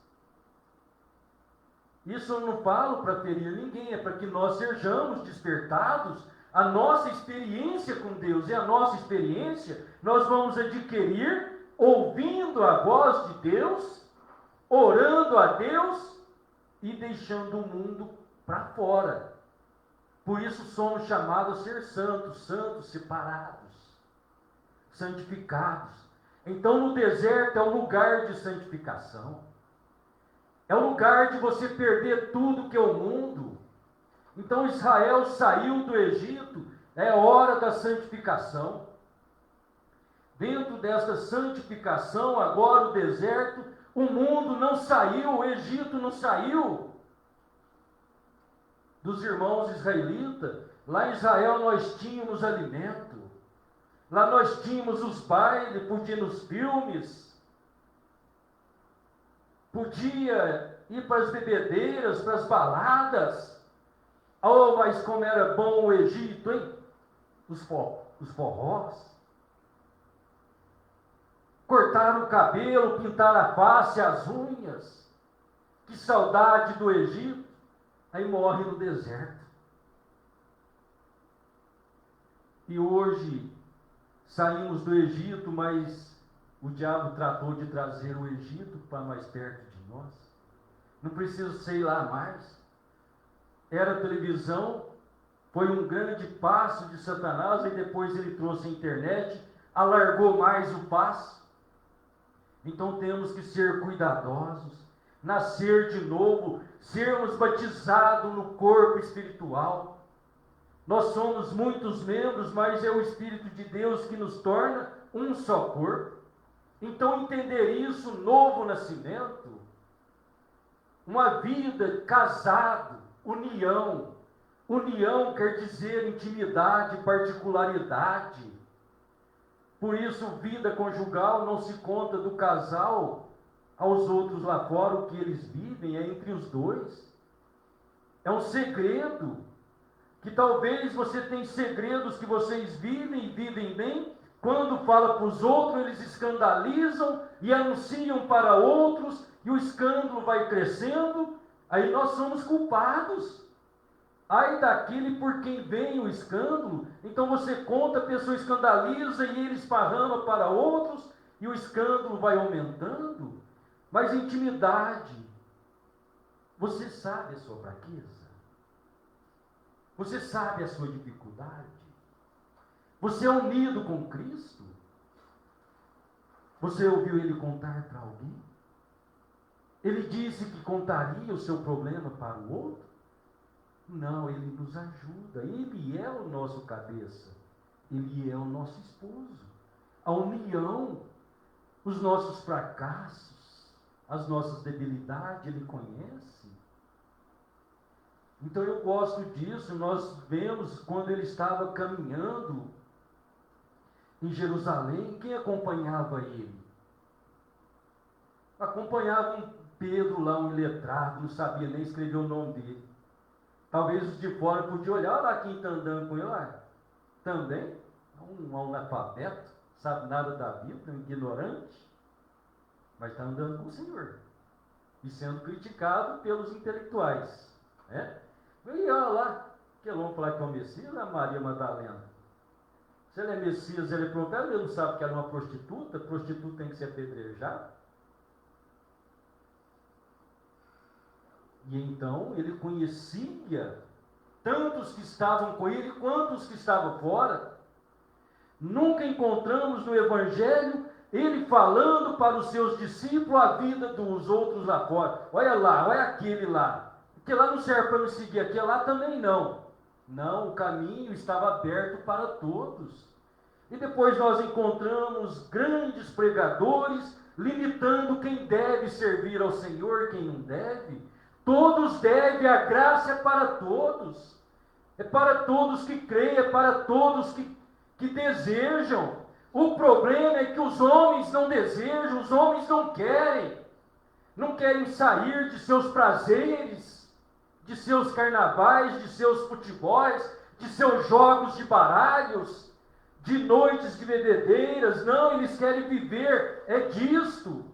Isso eu não falo para ferir ninguém, é para que nós sejamos despertados. A nossa experiência com Deus e a nossa experiência nós vamos adquirir ouvindo a voz de Deus, orando a Deus e deixando o mundo para fora. Por isso somos chamados a ser santos, santos, separados, santificados. Então no deserto é um lugar de santificação. É o lugar de você perder tudo que é o mundo. Então Israel saiu do Egito, é hora da santificação. Dentro desta santificação, agora o deserto, o mundo não saiu, o Egito não saiu dos irmãos israelitas. Lá em Israel nós tínhamos alimento. Lá nós tínhamos os bailes, podia ir nos filmes. Podia ir para as bebedeiras, para as baladas. Oh, mas como era bom o Egito, hein? Os forrós. Cortaram o cabelo, pintaram a face, as unhas. Que saudade do Egito. Aí morre no deserto. E hoje saímos do Egito, mas o diabo tratou de trazer o Egito para mais perto de nós. Não precisa sei lá mais. Era televisão, foi um grande passo de Satanás, e depois ele trouxe a internet, alargou mais o passo. Então temos que ser cuidadosos, nascer de novo, sermos batizados no corpo espiritual. Nós somos muitos membros, mas é o Espírito de Deus que nos torna um só corpo. Então entender isso, novo nascimento, uma vida casado, união. União quer dizer intimidade, particularidade. Por isso, vida conjugal não se conta do casal aos outros lá fora, o que eles vivem é entre os dois. É um segredo, que talvez você tenha segredos que vocês vivem e vivem bem, quando fala para os outros, eles escandalizam e anunciam para outros, e o escândalo vai crescendo, aí nós somos culpados. Ai daquele por quem vem o escândalo. Então você conta, a pessoa escandaliza e ele esparrama para outros, e o escândalo vai aumentando, mas intimidade. Você sabe a sua fraqueza? Você sabe a sua dificuldade? Você é unido com Cristo? Você ouviu ele contar para alguém? Ele disse que contaria o seu problema para o outro? Não, ele nos ajuda. Ele é o nosso cabeça. Ele é o nosso esposo. A união, os nossos fracassos, as nossas debilidades, ele conhece. Então eu gosto disso. Nós vemos quando ele estava caminhando em Jerusalém, quem acompanhava ele? Acompanhava um Pedro lá, um iletrado, não sabia nem escrever o nome dele. Talvez os de fora podiam olhar, olha lá quem está andando com ele lá. Também, um analfabeto, sabe nada da vida, um ignorante, mas está andando com o Senhor. E sendo criticado pelos intelectuais. Né? E olha lá, que vamos falar que é o Messias, a Maria Madalena. Se ele é Messias, ele é profeta, ele não sabe que ela é uma prostituta tem que ser apedrejada. E então ele conhecia tantos que estavam com ele quanto os que estavam fora. Nunca encontramos no Evangelho ele falando para os seus discípulos a vida dos outros lá fora. Olha lá, olha aquele lá. Aquele lá não serve para me seguir, aquele lá também não. Não, o caminho estava aberto para todos. E depois nós encontramos grandes pregadores limitando quem deve servir ao Senhor, quem não deve. Todos devem, a graça é para todos. É para todos que creem, é para todos que desejam. O problema é que os homens não desejam, os homens não querem. Não querem sair de seus prazeres, de seus carnavais, de seus futebols, de seus jogos de baralhos, de noites de bebedeiras. Não, eles querem viver, é disto.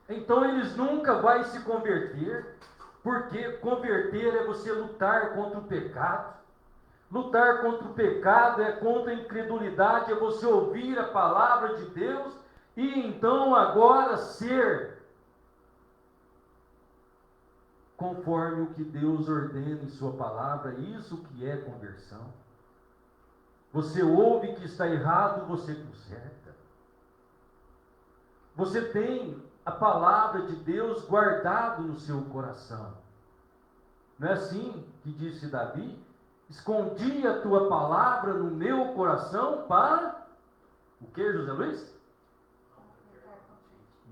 Então eles nunca vão se converter, porque converter é você lutar contra o pecado. Lutar contra o pecado é contra a incredulidade, é você ouvir a palavra de Deus e então agora ser conforme o que Deus ordena em sua palavra. Isso que é conversão. Você ouve que está errado, você conserta. Você tem a palavra de Deus guardado no seu coração. Não é assim que disse Davi? Escondi a tua palavra no meu coração para o que, José Luiz?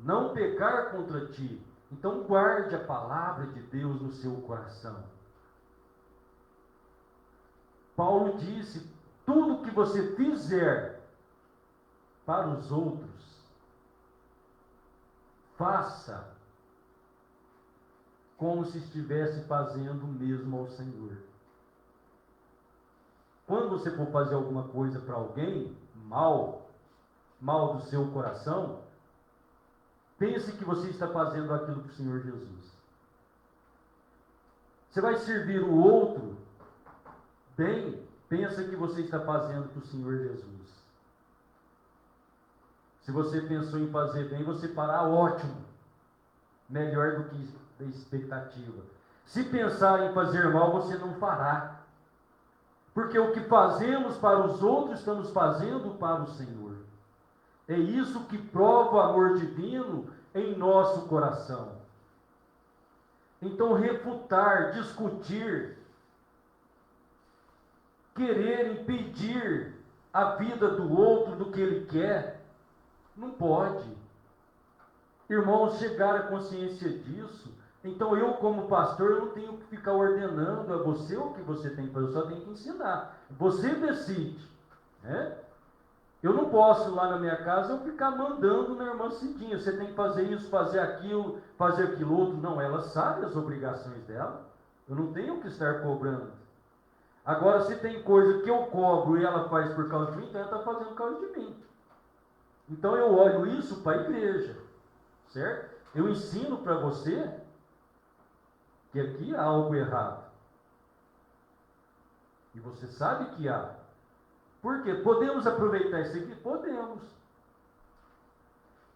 Não pecar contra ti. Então guarde a palavra de Deus no seu coração. Paulo disse: tudo que você fizer para os outros, faça como se estivesse fazendo o mesmo ao Senhor. Quando você for fazer alguma coisa para alguém, mal do seu coração, pense que você está fazendo aquilo para o Senhor Jesus. Você vai servir o outro bem, pensa que você está fazendo para o Senhor Jesus. Se você pensou em fazer bem, você fará ótimo, melhor do que a expectativa. Se pensar em fazer mal, você não fará. Porque o que fazemos para os outros, estamos fazendo para o Senhor. É isso que prova o amor divino em nosso coração. Então, refutar, discutir, querer impedir a vida do outro do que ele quer, não pode. Irmãos, chegar à consciência disso. Então eu, como pastor, eu não tenho que ficar ordenando a você o que você tem que fazer, eu só tenho que ensinar. Você decide. Né? Eu não posso lá na minha casa eu ficar mandando na irmã Cidinha, você tem que fazer isso, fazer aquilo outro. Não, ela sabe as obrigações dela. Eu não tenho que estar cobrando. Agora, se tem coisa que eu cobro e ela faz por causa de mim, então ela está fazendo por causa de mim. Então eu olho isso para a igreja, certo? Eu ensino para você que aqui há algo errado. E você sabe que há. Por quê? Podemos aproveitar isso aqui? Podemos.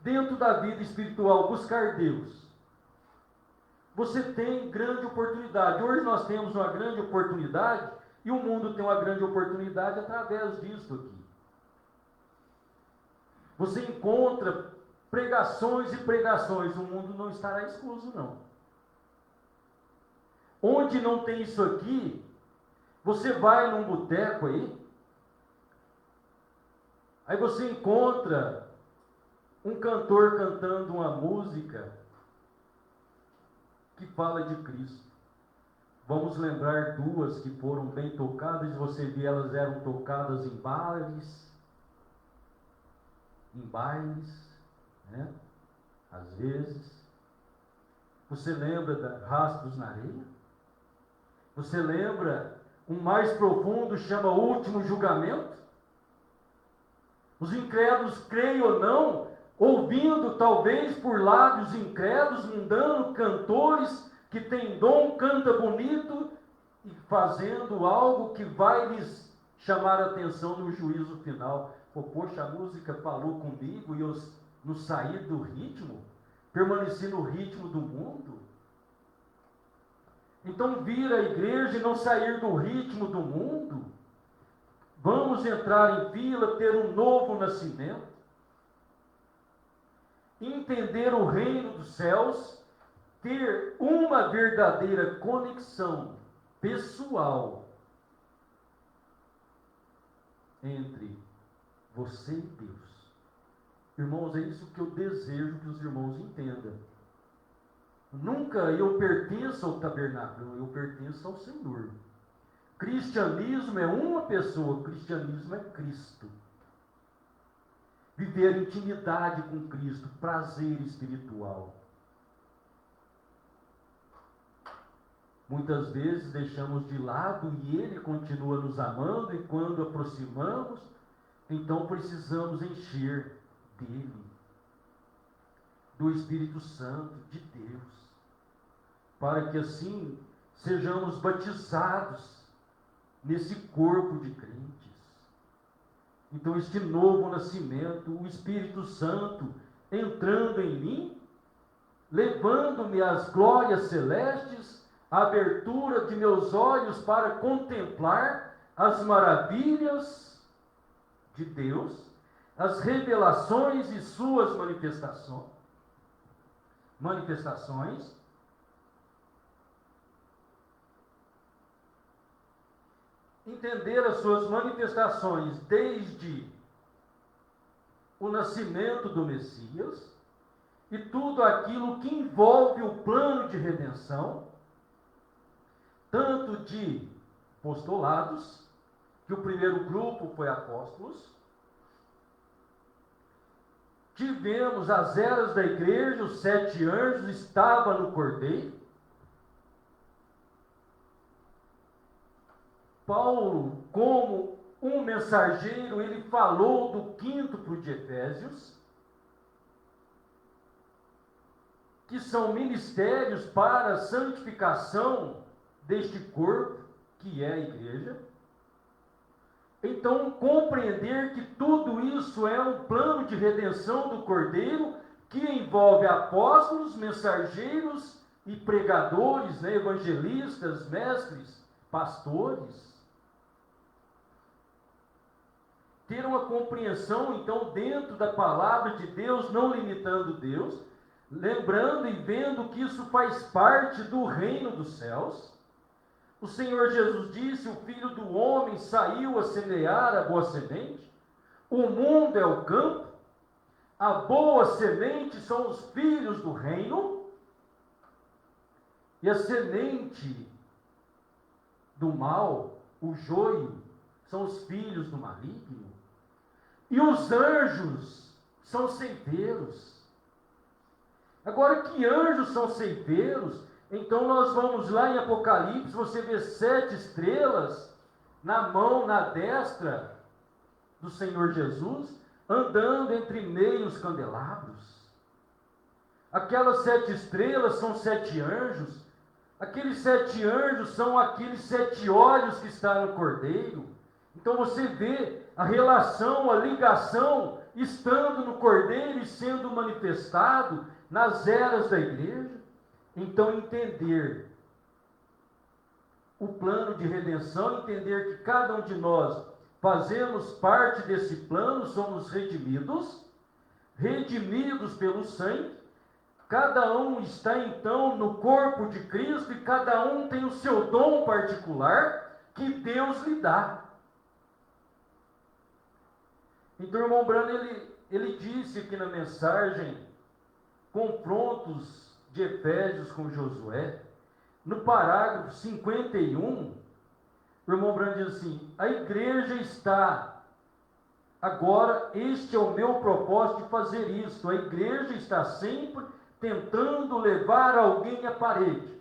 dentro da vida espiritual, buscar Deus, você tem grande oportunidade. Hoje nós temos uma grande oportunidade e o mundo tem uma grande oportunidade através disso aqui. Você encontra pregações e pregações, o mundo não estará excluso, não. Onde não tem isso aqui, você vai num boteco aí você encontra um cantor cantando uma música que fala de Cristo. Vamos lembrar duas que foram bem tocadas, você vê, elas eram tocadas em bailes, né? Às vezes. Você lembra da Rastros na Areia? Você lembra, o mais profundo chama Último Julgamento? Os incrédulos, creem ou não, ouvindo talvez por lábios incrédulos, mundanos, cantores que têm dom, canta bonito e fazendo algo que vai lhes chamar a atenção no juízo final. Poxa, a música falou comigo e eu não saí do ritmo, permaneci no ritmo do mundo. Então vir à igreja e não sair do ritmo do mundo, vamos entrar em fila, ter um novo nascimento, entender o reino dos céus, ter uma verdadeira conexão pessoal entre você e Deus. Irmãos, é isso que eu desejo que os irmãos entendam. Nunca eu pertenço ao tabernáculo, eu pertenço ao Senhor. Cristianismo é uma pessoa, cristianismo é Cristo. Viver intimidade com Cristo, prazer espiritual. Muitas vezes deixamos de lado e Ele continua nos amando, e quando aproximamos, então precisamos encher dele, do Espírito Santo de Deus, para que assim sejamos batizados nesse corpo de crentes. Então este novo nascimento, o Espírito Santo entrando em mim, levando-me às glórias celestes, a abertura de meus olhos para contemplar as maravilhas de Deus, as revelações e suas manifestações, entender as suas manifestações desde o nascimento do Messias e tudo aquilo que envolve o plano de redenção, tanto de apostolados, que o primeiro grupo foi apóstolos. Tivemos as eras da igreja, os 7 anjos estavam no Cordeiro. Paulo, como um mensageiro, ele falou do 5º de Efésios, que são ministérios para a santificação deste corpo, que é a igreja. Então, compreender que tudo isso é um plano de redenção do Cordeiro, que envolve apóstolos, mensageiros e pregadores, né, evangelistas, mestres, pastores. Ter uma compreensão, então, dentro da palavra de Deus, não limitando Deus, lembrando e vendo que isso faz parte do reino dos céus. O Senhor Jesus disse: o Filho do Homem saiu a semear a boa semente. O mundo é o campo. A boa semente são os filhos do reino. E a semente do mal, o joio, são os filhos do maligno. E os anjos são ceifeiros. Agora, que anjos são ceifeiros? Então nós vamos lá em Apocalipse, você vê 7 estrelas na mão, na destra do Senhor Jesus, andando entre meios candelabros. Aquelas 7 estrelas são 7 anjos. Aqueles 7 anjos são aqueles 7 olhos que estão no Cordeiro. Então você vê a relação, a ligação estando no Cordeiro e sendo manifestado nas eras da igreja. Então, entender o plano de redenção, entender que cada um de nós fazemos parte desse plano, somos redimidos pelo sangue. Cada um está então no corpo de Cristo e cada um tem o seu dom particular que Deus lhe dá. Então, o irmão Brano, ele disse aqui na mensagem, confrontos de Efésios com Josué, no parágrafo 51, o irmão Brano diz assim: a igreja está, agora, este é o meu propósito de fazer isto, a igreja está sempre tentando levar alguém à parede.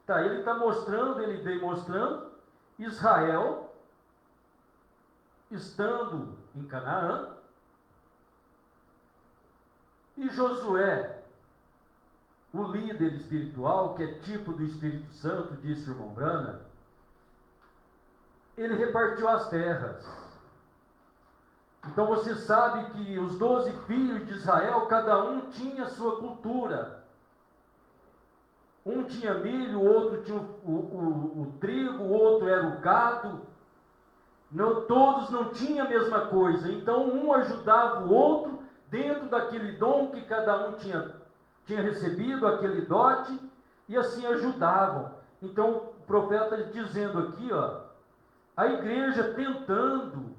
Tá, ele veio mostrando Israel estando em Canaã, e Josué, o líder espiritual, que é tipo do Espírito Santo, disse o irmão Brana, ele repartiu as terras. Então você sabe que os 12 filhos de Israel, cada um tinha sua cultura. Um tinha milho, o outro tinha o trigo, o outro era o gado. Não, todos não tinham a mesma coisa. Então um ajudava o outro dentro daquele dom que cada um tinha recebido, aquele dote, e assim ajudavam. Então o profeta dizendo aqui, a igreja tentando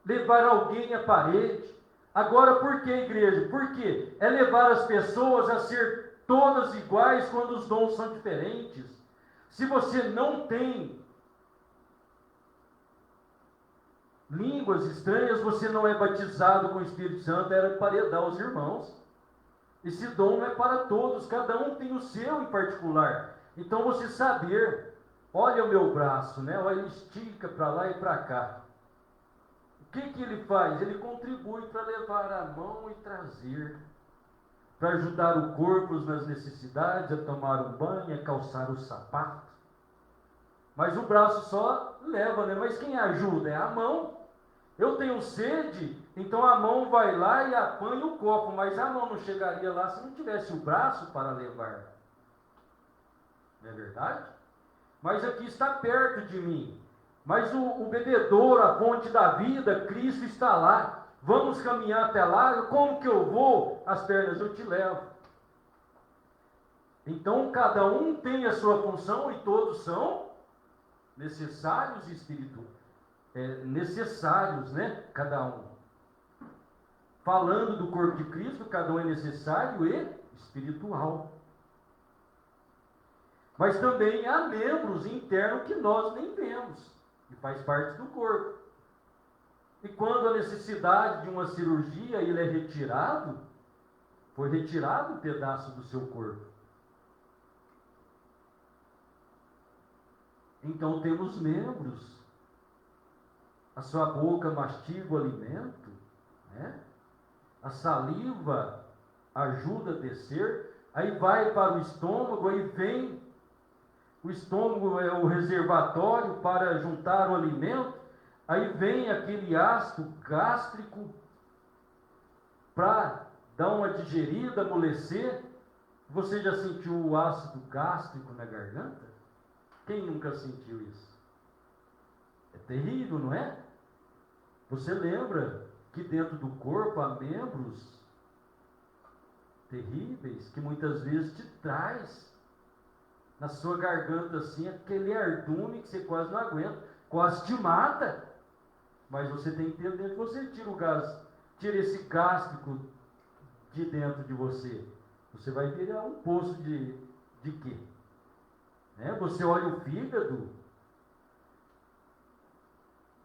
levar alguém à parede. Agora, por que igreja? Porque é levar as pessoas a ser todas iguais quando os dons são diferentes. Se você não tem línguas estranhas, você não é batizado com o Espírito Santo, era emparedar os irmãos. Esse dom não é para todos, cada um tem o seu em particular. Então você saber, olha o meu braço, né? Olha, ele estica para lá e para cá. O que ele faz? Ele contribui para levar a mão e trazer, para ajudar o corpo nas necessidades, a tomar um banho, a calçar o sapato. Mas o braço só leva, né? Mas quem ajuda é a mão. Eu tenho sede, então a mão vai lá e apanha o copo, mas a mão não chegaria lá se não tivesse o braço para levar. Não é verdade? Mas aqui está perto de mim. Mas o bebedouro, a fonte da vida, Cristo está lá. Vamos caminhar até lá. Como que eu vou? As pernas eu te levo. Então cada um tem a sua função e todos são necessários espirituais. Necessários, né? Cada um. Falando do corpo de Cristo, cada um é necessário e espiritual. Mas também há membros internos que nós nem vemos, que faz parte do corpo. E quando a necessidade de uma cirurgia ele é retirado, foi retirado um pedaço do seu corpo. Então temos membros. A sua boca mastiga o alimento, né? A saliva ajuda a descer, aí vai para o estômago, aí vem, o estômago é o reservatório para juntar o alimento, aí vem aquele ácido gástrico para dar uma digerida, amolecer. Você já sentiu o ácido gástrico na garganta? Quem nunca sentiu isso? É terrível, não é? Você lembra que dentro do corpo há membros terríveis que muitas vezes te traz na sua garganta assim aquele ardume que você quase não aguenta, quase te mata. Mas você tem que ter dentro, você tira o gás, tira esse gástrico de dentro de você. Você vai virar um poço de quê? Né? Você olha o fígado,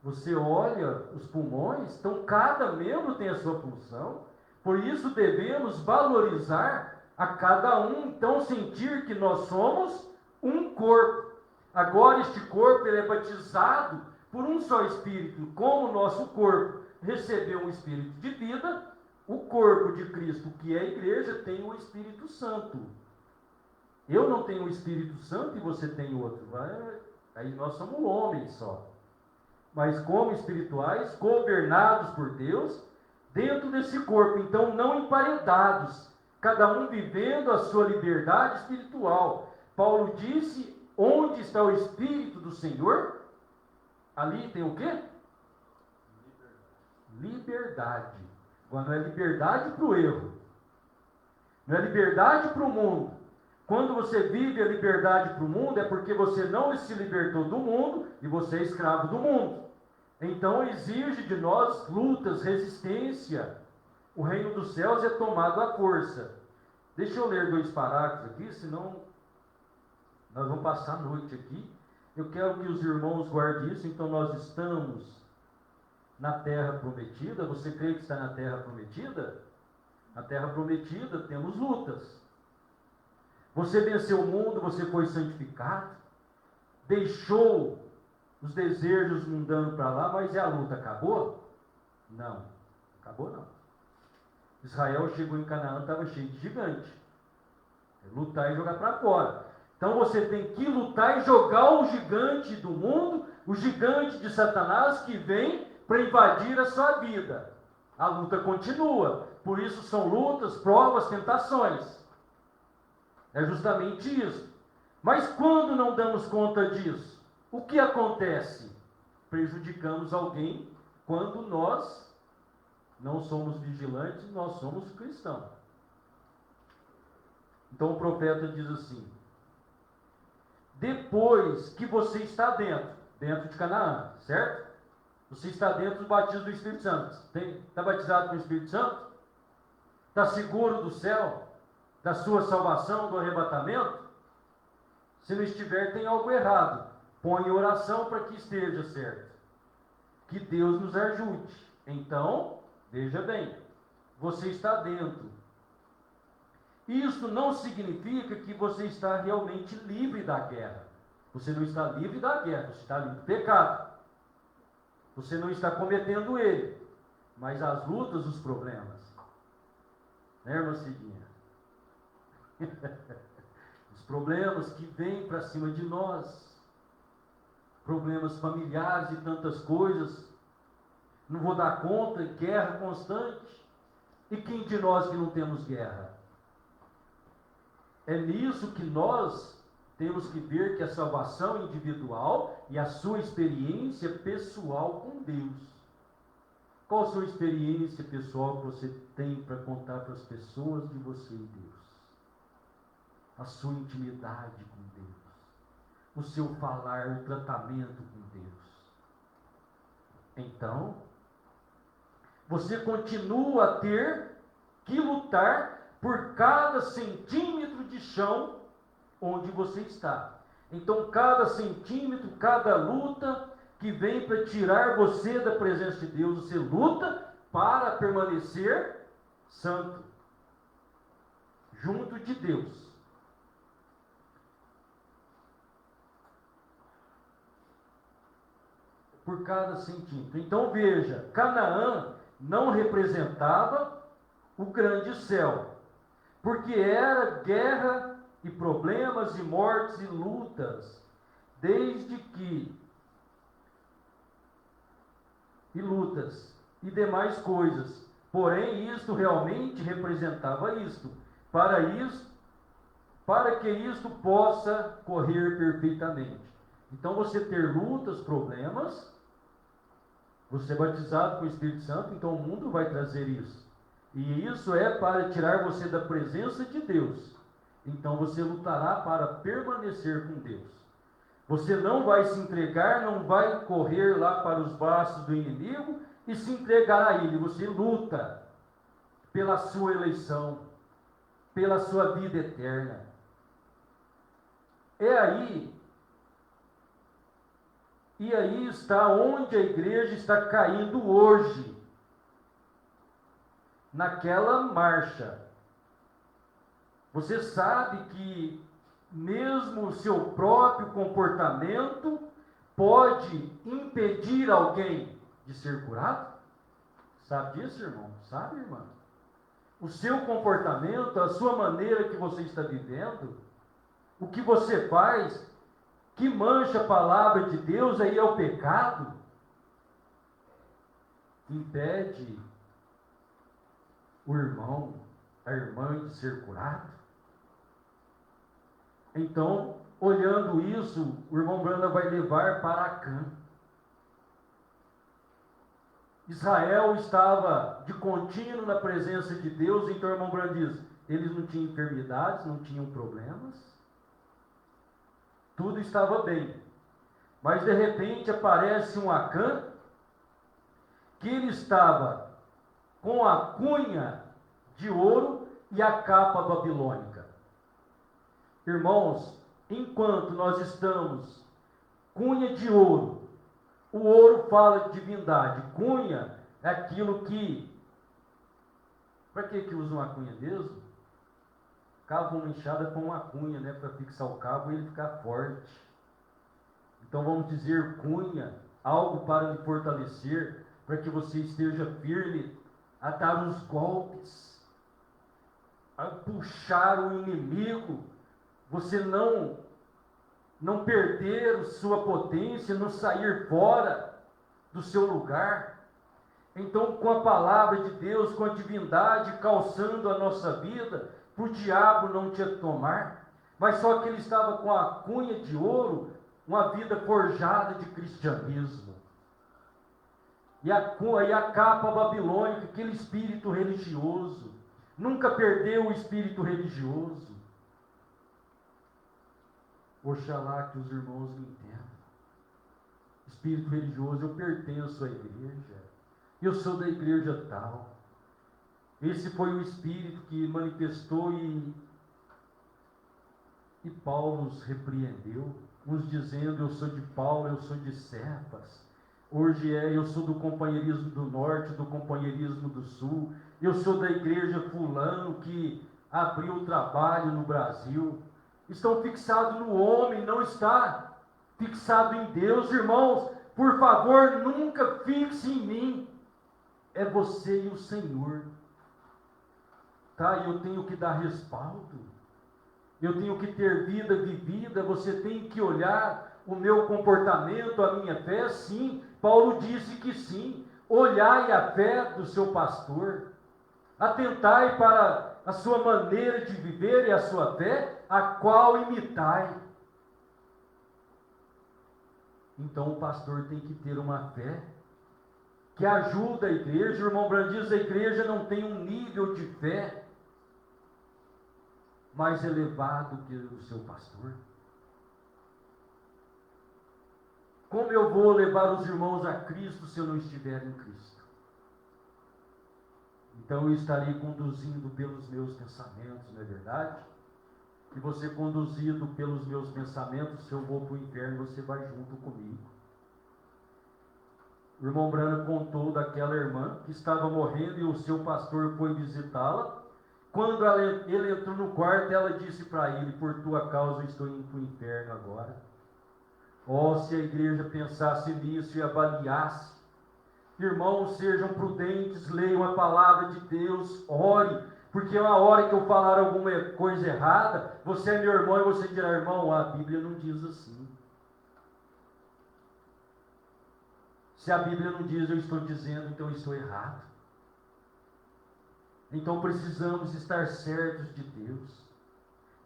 você olha os pulmões, então cada membro tem a sua função, por isso devemos valorizar a cada um, então sentir que nós somos um corpo. Agora este corpo ele é batizado por um só Espírito, como o nosso corpo recebeu um Espírito de vida, o corpo de Cristo, que é a igreja, tem o Espírito Santo. Eu não tenho o Espírito Santo e você tem outro, aí nós somos homens só. Mas como espirituais, governados por Deus, dentro desse corpo, então não emparedados, cada um vivendo a sua liberdade espiritual. Paulo disse: onde está o Espírito do Senhor? Ali tem o quê? Liberdade. Agora não é liberdade para o erro, não é liberdade para o mundo. Quando você vive a liberdade para o mundo, é porque você não se libertou do mundo e você é escravo do mundo. Então exige de nós lutas, resistência. O reino dos céus é tomado à força. Deixa eu ler 2 parágrafos aqui, senão nós vamos passar a noite aqui. Eu quero que os irmãos guardem isso. Então nós estamos na terra prometida. Você crê que está na terra prometida? Na terra prometida temos lutas. Você venceu o mundo, você foi santificado, deixou os desejos mundanos para lá, mas a luta acabou? Não, acabou não. Israel chegou em Canaã, estava cheio de gigante. Lutar e jogar para fora. Então você tem que lutar e jogar o gigante do mundo, o gigante de Satanás que vem para invadir a sua vida. A luta continua. Por isso são lutas, provas, tentações. É justamente isso. Mas quando não damos conta disso, o que acontece? Prejudicamos alguém quando nós não somos vigilantes, nós somos cristãos. Então o profeta diz assim: depois que você está dentro de Canaã, certo? Você está dentro do batismo do Espírito Santo. Está batizado com o Espírito Santo? Está seguro do céu? Da sua salvação, do arrebatamento? Se não estiver, tem algo errado. Põe em oração para que esteja certo. Que Deus nos ajude. Então, veja bem, você está dentro. Isso não significa que você está realmente livre da guerra. Você não está livre da guerra, você está livre do pecado. Você não está cometendo ele. Mas as lutas, os problemas. Né, irmã Cidinha? Os problemas que vêm para cima de nós, problemas familiares e tantas coisas, não vou dar conta, guerra constante. E quem de nós que não temos guerra? É nisso que nós temos que ver que a salvação individual e a sua experiência pessoal com Deus. Qual a sua experiência pessoal que você tem para contar para as pessoas de você e Deus? A sua intimidade com Deus, o seu falar, o tratamento com Deus. Então, você continua a ter que lutar por cada centímetro de chão onde você está. Então, cada centímetro, cada luta que vem para tirar você da presença de Deus, você luta para permanecer santo, junto de Deus. Por cada centímetro. Então veja, Canaã não representava o grande céu, porque era guerra e problemas e mortes e lutas, e demais coisas. Porém, isto realmente representava isto, para que isto possa correr perfeitamente. Então você ter lutas, problemas, você é batizado com o Espírito Santo, então o mundo vai trazer isso. E isso é para tirar você da presença de Deus. Então você lutará para permanecer com Deus. Você não vai se entregar, não vai correr lá para os braços do inimigo e se entregar a ele. Você luta pela sua eleição, pela sua vida eterna. E aí está onde a igreja está caindo hoje, naquela marcha. Você sabe que mesmo o seu próprio comportamento pode impedir alguém de ser curado? Sabe disso, irmão? Sabe, irmã? O seu comportamento, a sua maneira que você está vivendo, o que você faz, que mancha a palavra de Deus, aí é o pecado, impede o irmão, a irmã de ser curado? Então, olhando isso, o irmão Branda vai levar para Acã. Israel estava de contínuo na presença de Deus, então o irmão Branda diz, eles não tinham enfermidades, não tinham problemas, tudo estava bem. Mas de repente aparece um Acã, que ele estava com a cunha de ouro e a capa babilônica. Irmãos, enquanto nós estamos cunha de ouro, o ouro fala de divindade, cunha é aquilo que, para que usa uma cunha mesmo? Cava uma enxada com uma cunha, né, para fixar o cabo e ele ficar forte. Então vamos dizer cunha, algo para lhe fortalecer, para que você esteja firme a dar os golpes, a puxar o inimigo, você não perder sua potência, não sair fora do seu lugar. Então, com a palavra de Deus, com a divindade calçando a nossa vida, para o diabo não te tomar, mas só que ele estava com a cunha de ouro, uma vida forjada de cristianismo. E a capa babilônica, aquele espírito religioso, nunca perdeu o espírito religioso. Oxalá que os irmãos me entendam. Espírito religioso, eu pertenço à igreja, eu sou da igreja tal. Esse foi o espírito que manifestou e Paulo nos repreendeu, nos dizendo, eu sou de Paulo, eu sou de Cefas. Hoje eu sou do companheirismo do norte, do companheirismo do sul, eu sou da igreja fulano que abriu o trabalho no Brasil. Estão fixados no homem, não está fixado em Deus. Irmãos, por favor, nunca fixe em mim. É você e o Senhor. Tá? Eu tenho que dar respaldo. Eu tenho que ter vida vivida. Você tem que olhar o meu comportamento, a minha fé. Sim, Paulo disse que sim. Olhai a fé do seu pastor. Atentai para a sua maneira de viver e a sua fé, a qual imitai. Então o pastor tem que ter uma fé que ajuda a igreja. O irmão Brand diz, a igreja não tem um nível de fé mais elevado que o seu pastor. Como eu vou levar os irmãos a Cristo se eu não estiver em Cristo? Então eu estarei conduzindo pelos meus pensamentos, não é verdade? E você conduzido pelos meus pensamentos, se eu vou para o inferno, você vai junto comigo. O irmão Brana contou daquela irmã que estava morrendo e o seu pastor foi visitá-la. Quando ele entrou no quarto, ela disse para ele, por tua causa eu estou indo para o inferno agora. Oh, se a igreja pensasse nisso e avaliasse. Irmãos, sejam prudentes, leiam a palavra de Deus, ore, porque a hora que eu falar alguma coisa errada, você é meu irmão e você dirá, irmão, a Bíblia não diz assim. Se a Bíblia não diz, eu estou dizendo, então eu estou errado. Então precisamos estar certos de Deus,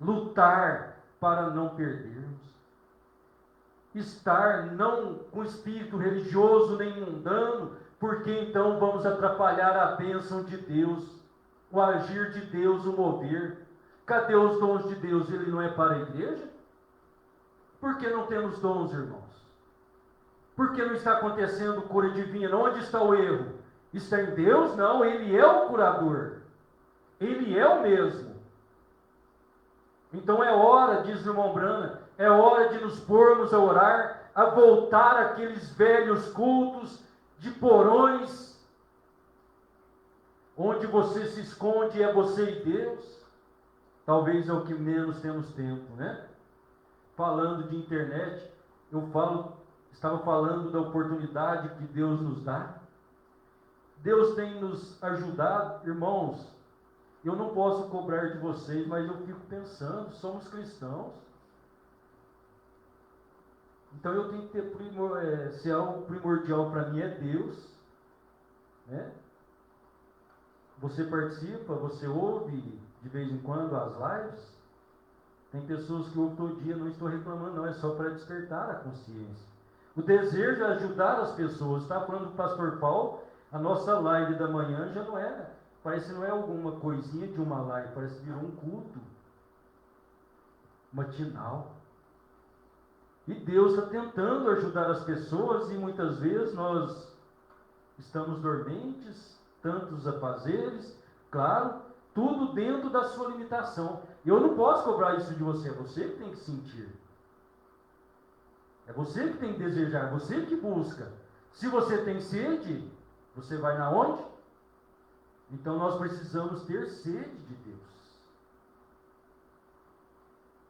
lutar para não perdermos, estar não com espírito religioso nem mundano, porque então vamos atrapalhar a bênção de Deus, o agir de Deus, o mover. Cadê os dons de Deus? Ele não é para a igreja? Por que não temos dons, irmãos? Por que não está acontecendo cura divina? Onde está o erro? Está em Deus? Não, Ele é o curador. Ele é o mesmo. Então é hora, diz o irmão Brana, é hora de nos pormos a orar, a voltar àqueles velhos cultos de porões, onde você se esconde, é você e Deus. Talvez é o que menos temos tempo, né? Falando de internet, estava falando da oportunidade que Deus nos dá. Deus tem nos ajudado, irmãos. Eu não posso cobrar de vocês, mas eu fico pensando, somos cristãos. Então eu tenho que ter, se algo primordial para mim é Deus, né? Você participa, você ouve de vez em quando as lives? Tem pessoas que ouvem todo dia, não estou reclamando não, é só para despertar a consciência. O desejo é ajudar as pessoas. Está falando do pastor Paulo, a nossa live da manhã já não é, parece que não é alguma coisinha de uma live, parece que virou um culto matinal. E Deus está tentando ajudar as pessoas e muitas vezes nós estamos dormentes, tantos afazeres, claro, tudo dentro da sua limitação. Eu não posso cobrar isso de você, é você que tem que sentir. É você que tem que desejar, é você que busca. Se você tem sede, você vai na onde? Então nós precisamos ter sede de Deus.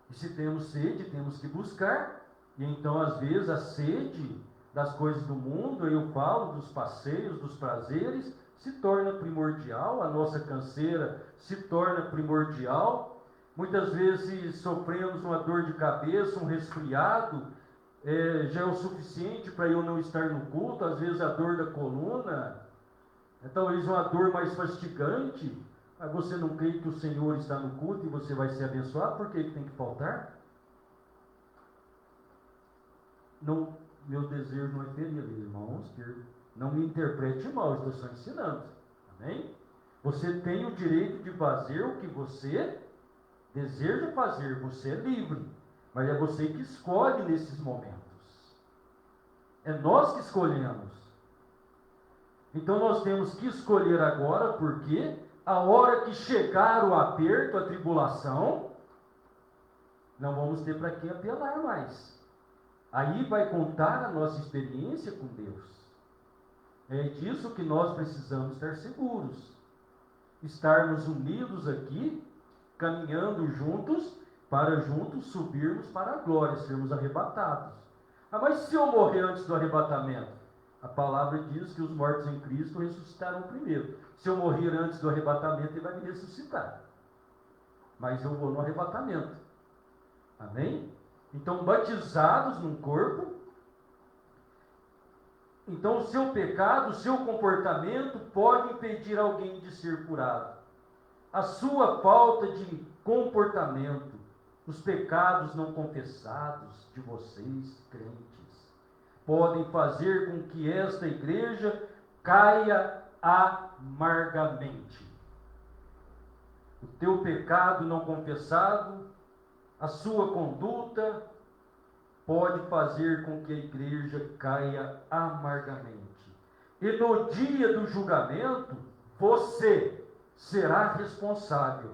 E se temos sede, temos que buscar. E então às vezes a sede das coisas do mundo, eu falo dos passeios, dos prazeres, se torna primordial, a nossa canseira se torna primordial. Muitas vezes sofremos uma dor de cabeça, um resfriado, já é o suficiente para eu não estar no culto. Às vezes a dor da coluna, talvez uma dor mais fastigante, mas você não crê que o Senhor está no culto e você vai ser abençoado, por que ele tem que faltar? Não, meu desejo não é ferir, irmãos, não me interprete mal, estou só ensinando, amém? Você tem o direito de fazer o que você deseja fazer, você é livre, mas é você que escolhe nesses momentos, é nós que escolhemos. Então nós temos que escolher agora, porque a hora que chegar o aperto, a tribulação, não vamos ter para quem apelar mais. Aí vai contar a nossa experiência com Deus. É disso que nós precisamos estar seguros. Estarmos unidos aqui, caminhando juntos, para juntos subirmos para a glória, sermos arrebatados. Mas se eu morrer antes do arrebatamento? A palavra diz que os mortos em Cristo ressuscitaram primeiro. Se eu morrer antes do arrebatamento, ele vai me ressuscitar. Mas eu vou no arrebatamento. Amém? Então, batizados num corpo. Então, o seu pecado, o seu comportamento pode impedir alguém de ser curado. A sua falta de comportamento, os pecados não confessados de vocês, crentes, podem fazer com que esta igreja caia amargamente. O teu pecado não confessado, a sua conduta, pode fazer com que a igreja caia amargamente. E no dia do julgamento, você será responsável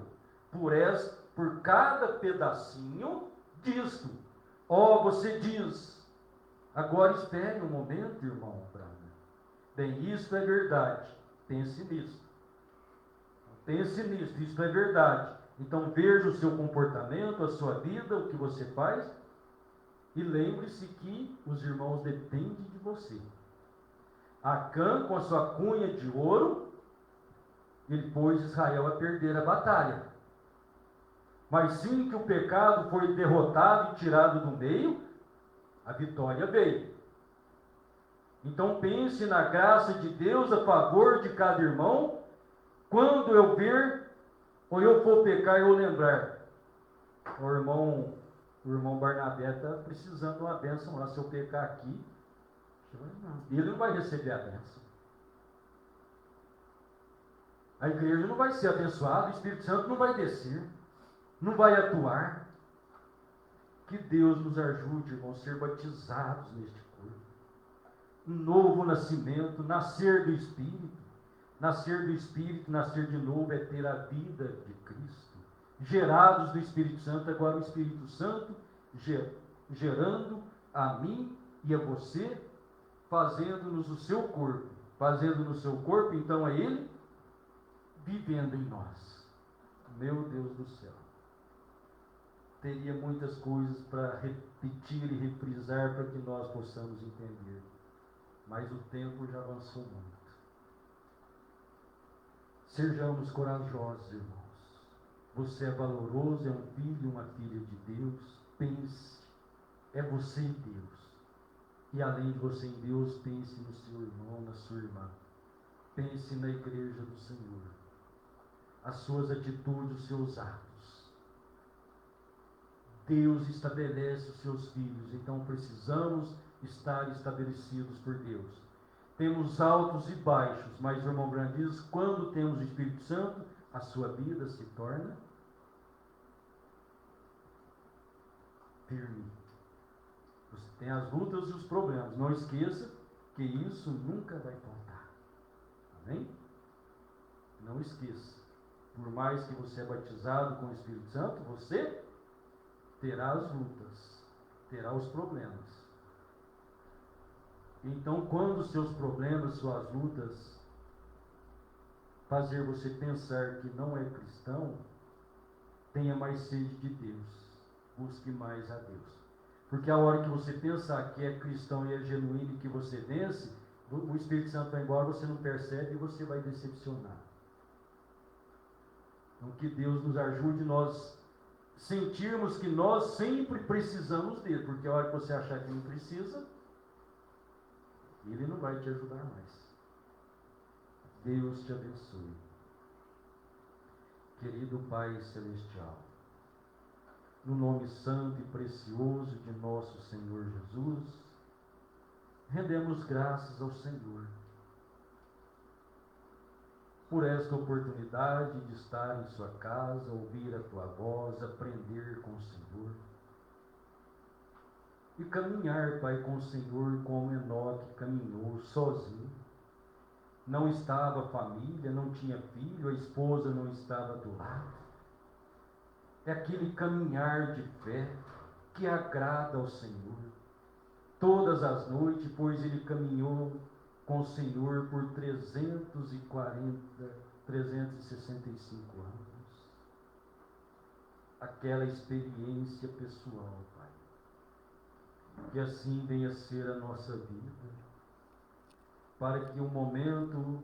por cada pedacinho disto. Você diz, agora espere um momento, irmão Brana. Bem, isso é verdade. Pense nisso. Pense nisso, isso é verdade. Então veja o seu comportamento, a sua vida, o que você faz. E lembre-se que os irmãos dependem de você. Acã, com a sua cunha de ouro, ele pôs Israel a perder a batalha. Mas sim que o pecado foi derrotado e tirado do meio, a vitória veio. Então pense na graça de Deus a favor de cada irmão. Quando eu ver, ou eu for pecar, eu lembrar. O irmão Barnabé está precisando de uma bênção lá. Se eu pecar aqui, ele não vai receber a bênção. A igreja não vai ser abençoada, o Espírito Santo não vai descer, não vai atuar. Que Deus nos ajude, irmãos, a ser batizados neste corpo. Um novo nascimento, nascer do Espírito. Nascer do Espírito, nascer de novo é ter a vida de Cristo. Gerados do Espírito Santo, agora o Espírito Santo gerando a mim e a você, fazendo-nos o seu corpo. Fazendo no seu corpo, então, é Ele vivendo em nós. Meu Deus do céu. Teria muitas coisas para repetir e reprisar para que nós possamos entender. Mas o tempo já avançou muito. Sejamos corajosos, irmãos. Você é valoroso, é um filho, uma filha de Deus. Pense, é você em Deus. E além de você em Deus, pense no seu irmão, na sua irmã. Pense na igreja do Senhor. as suas atitudes, os seus atos. Deus estabelece os seus filhos, então precisamos estar estabelecidos por Deus. Temos altos e baixos, mas o irmão Branham diz, quando temos o Espírito Santo, a sua vida se torna firme. Você tem as lutas e os problemas. Não esqueça que isso nunca vai faltar. Amém? Não esqueça. Por mais que você é batizado com o Espírito Santo, você terá as lutas, terá os problemas. Então, quando os seus problemas, suas lutas, fazer você pensar que não é cristão, tenha mais sede de Deus. Busque mais a Deus. Porque a hora que você pensar que é cristão e é genuíno e que você vence, o Espírito Santo vai embora, você não percebe e você vai decepcionar. Então, que Deus nos ajude, nós sentirmos que nós sempre precisamos dele, porque a hora que você achar que não precisa, ele não vai te ajudar mais. Deus te abençoe. Querido Pai Celestial, no nome santo e precioso de nosso Senhor Jesus, rendemos graças ao Senhor por esta oportunidade de estar em sua casa, ouvir a tua voz, aprender com o Senhor e caminhar, Pai, com o Senhor como Enoque caminhou sozinho. Não estava família, não tinha filho, a esposa não estava do lado. É aquele caminhar de fé que agrada ao Senhor. Todas as noites, pois ele caminhou com o Senhor por 365 anos. Aquela experiência pessoal, Pai. Que assim venha ser a nossa vida, para que o momento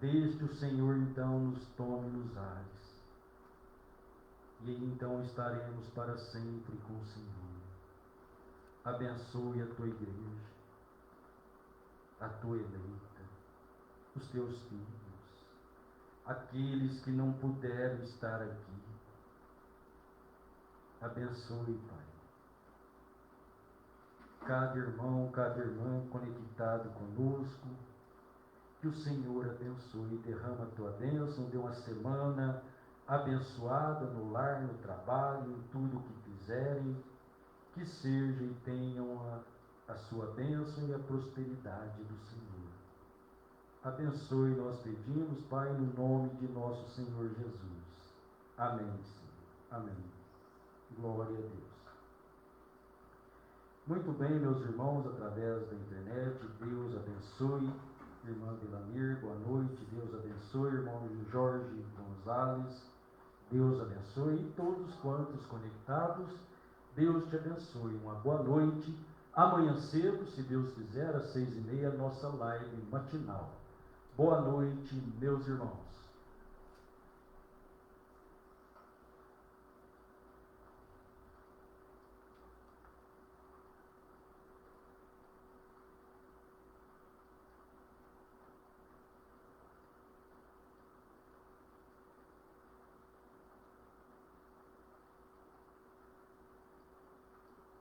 deste o Senhor então nos tome nos ares. E então estaremos para sempre com o Senhor. Abençoe a tua igreja, a tua eleita, os teus filhos, aqueles que não puderam estar aqui. Abençoe, Pai. Cada irmão, cada irmã conectado conosco, que o Senhor abençoe, derrama a tua bênção, dê uma semana abençoada no lar, no trabalho, em tudo o que fizerem, que seja e tenham a sua bênção e a prosperidade do Senhor. Abençoe, nós pedimos, Pai, no nome de nosso Senhor Jesus. Amém, Senhor. Amém. Glória a Deus. Muito bem, meus irmãos, através da internet, Deus abençoe. Irmã Belamir, boa noite, Deus abençoe. Irmão Jorge Gonzalez, Deus abençoe. E todos quantos conectados, Deus te abençoe. Uma boa noite. Amanhã cedo, se Deus quiser, às 6h30, nossa live matinal. Boa noite, meus irmãos.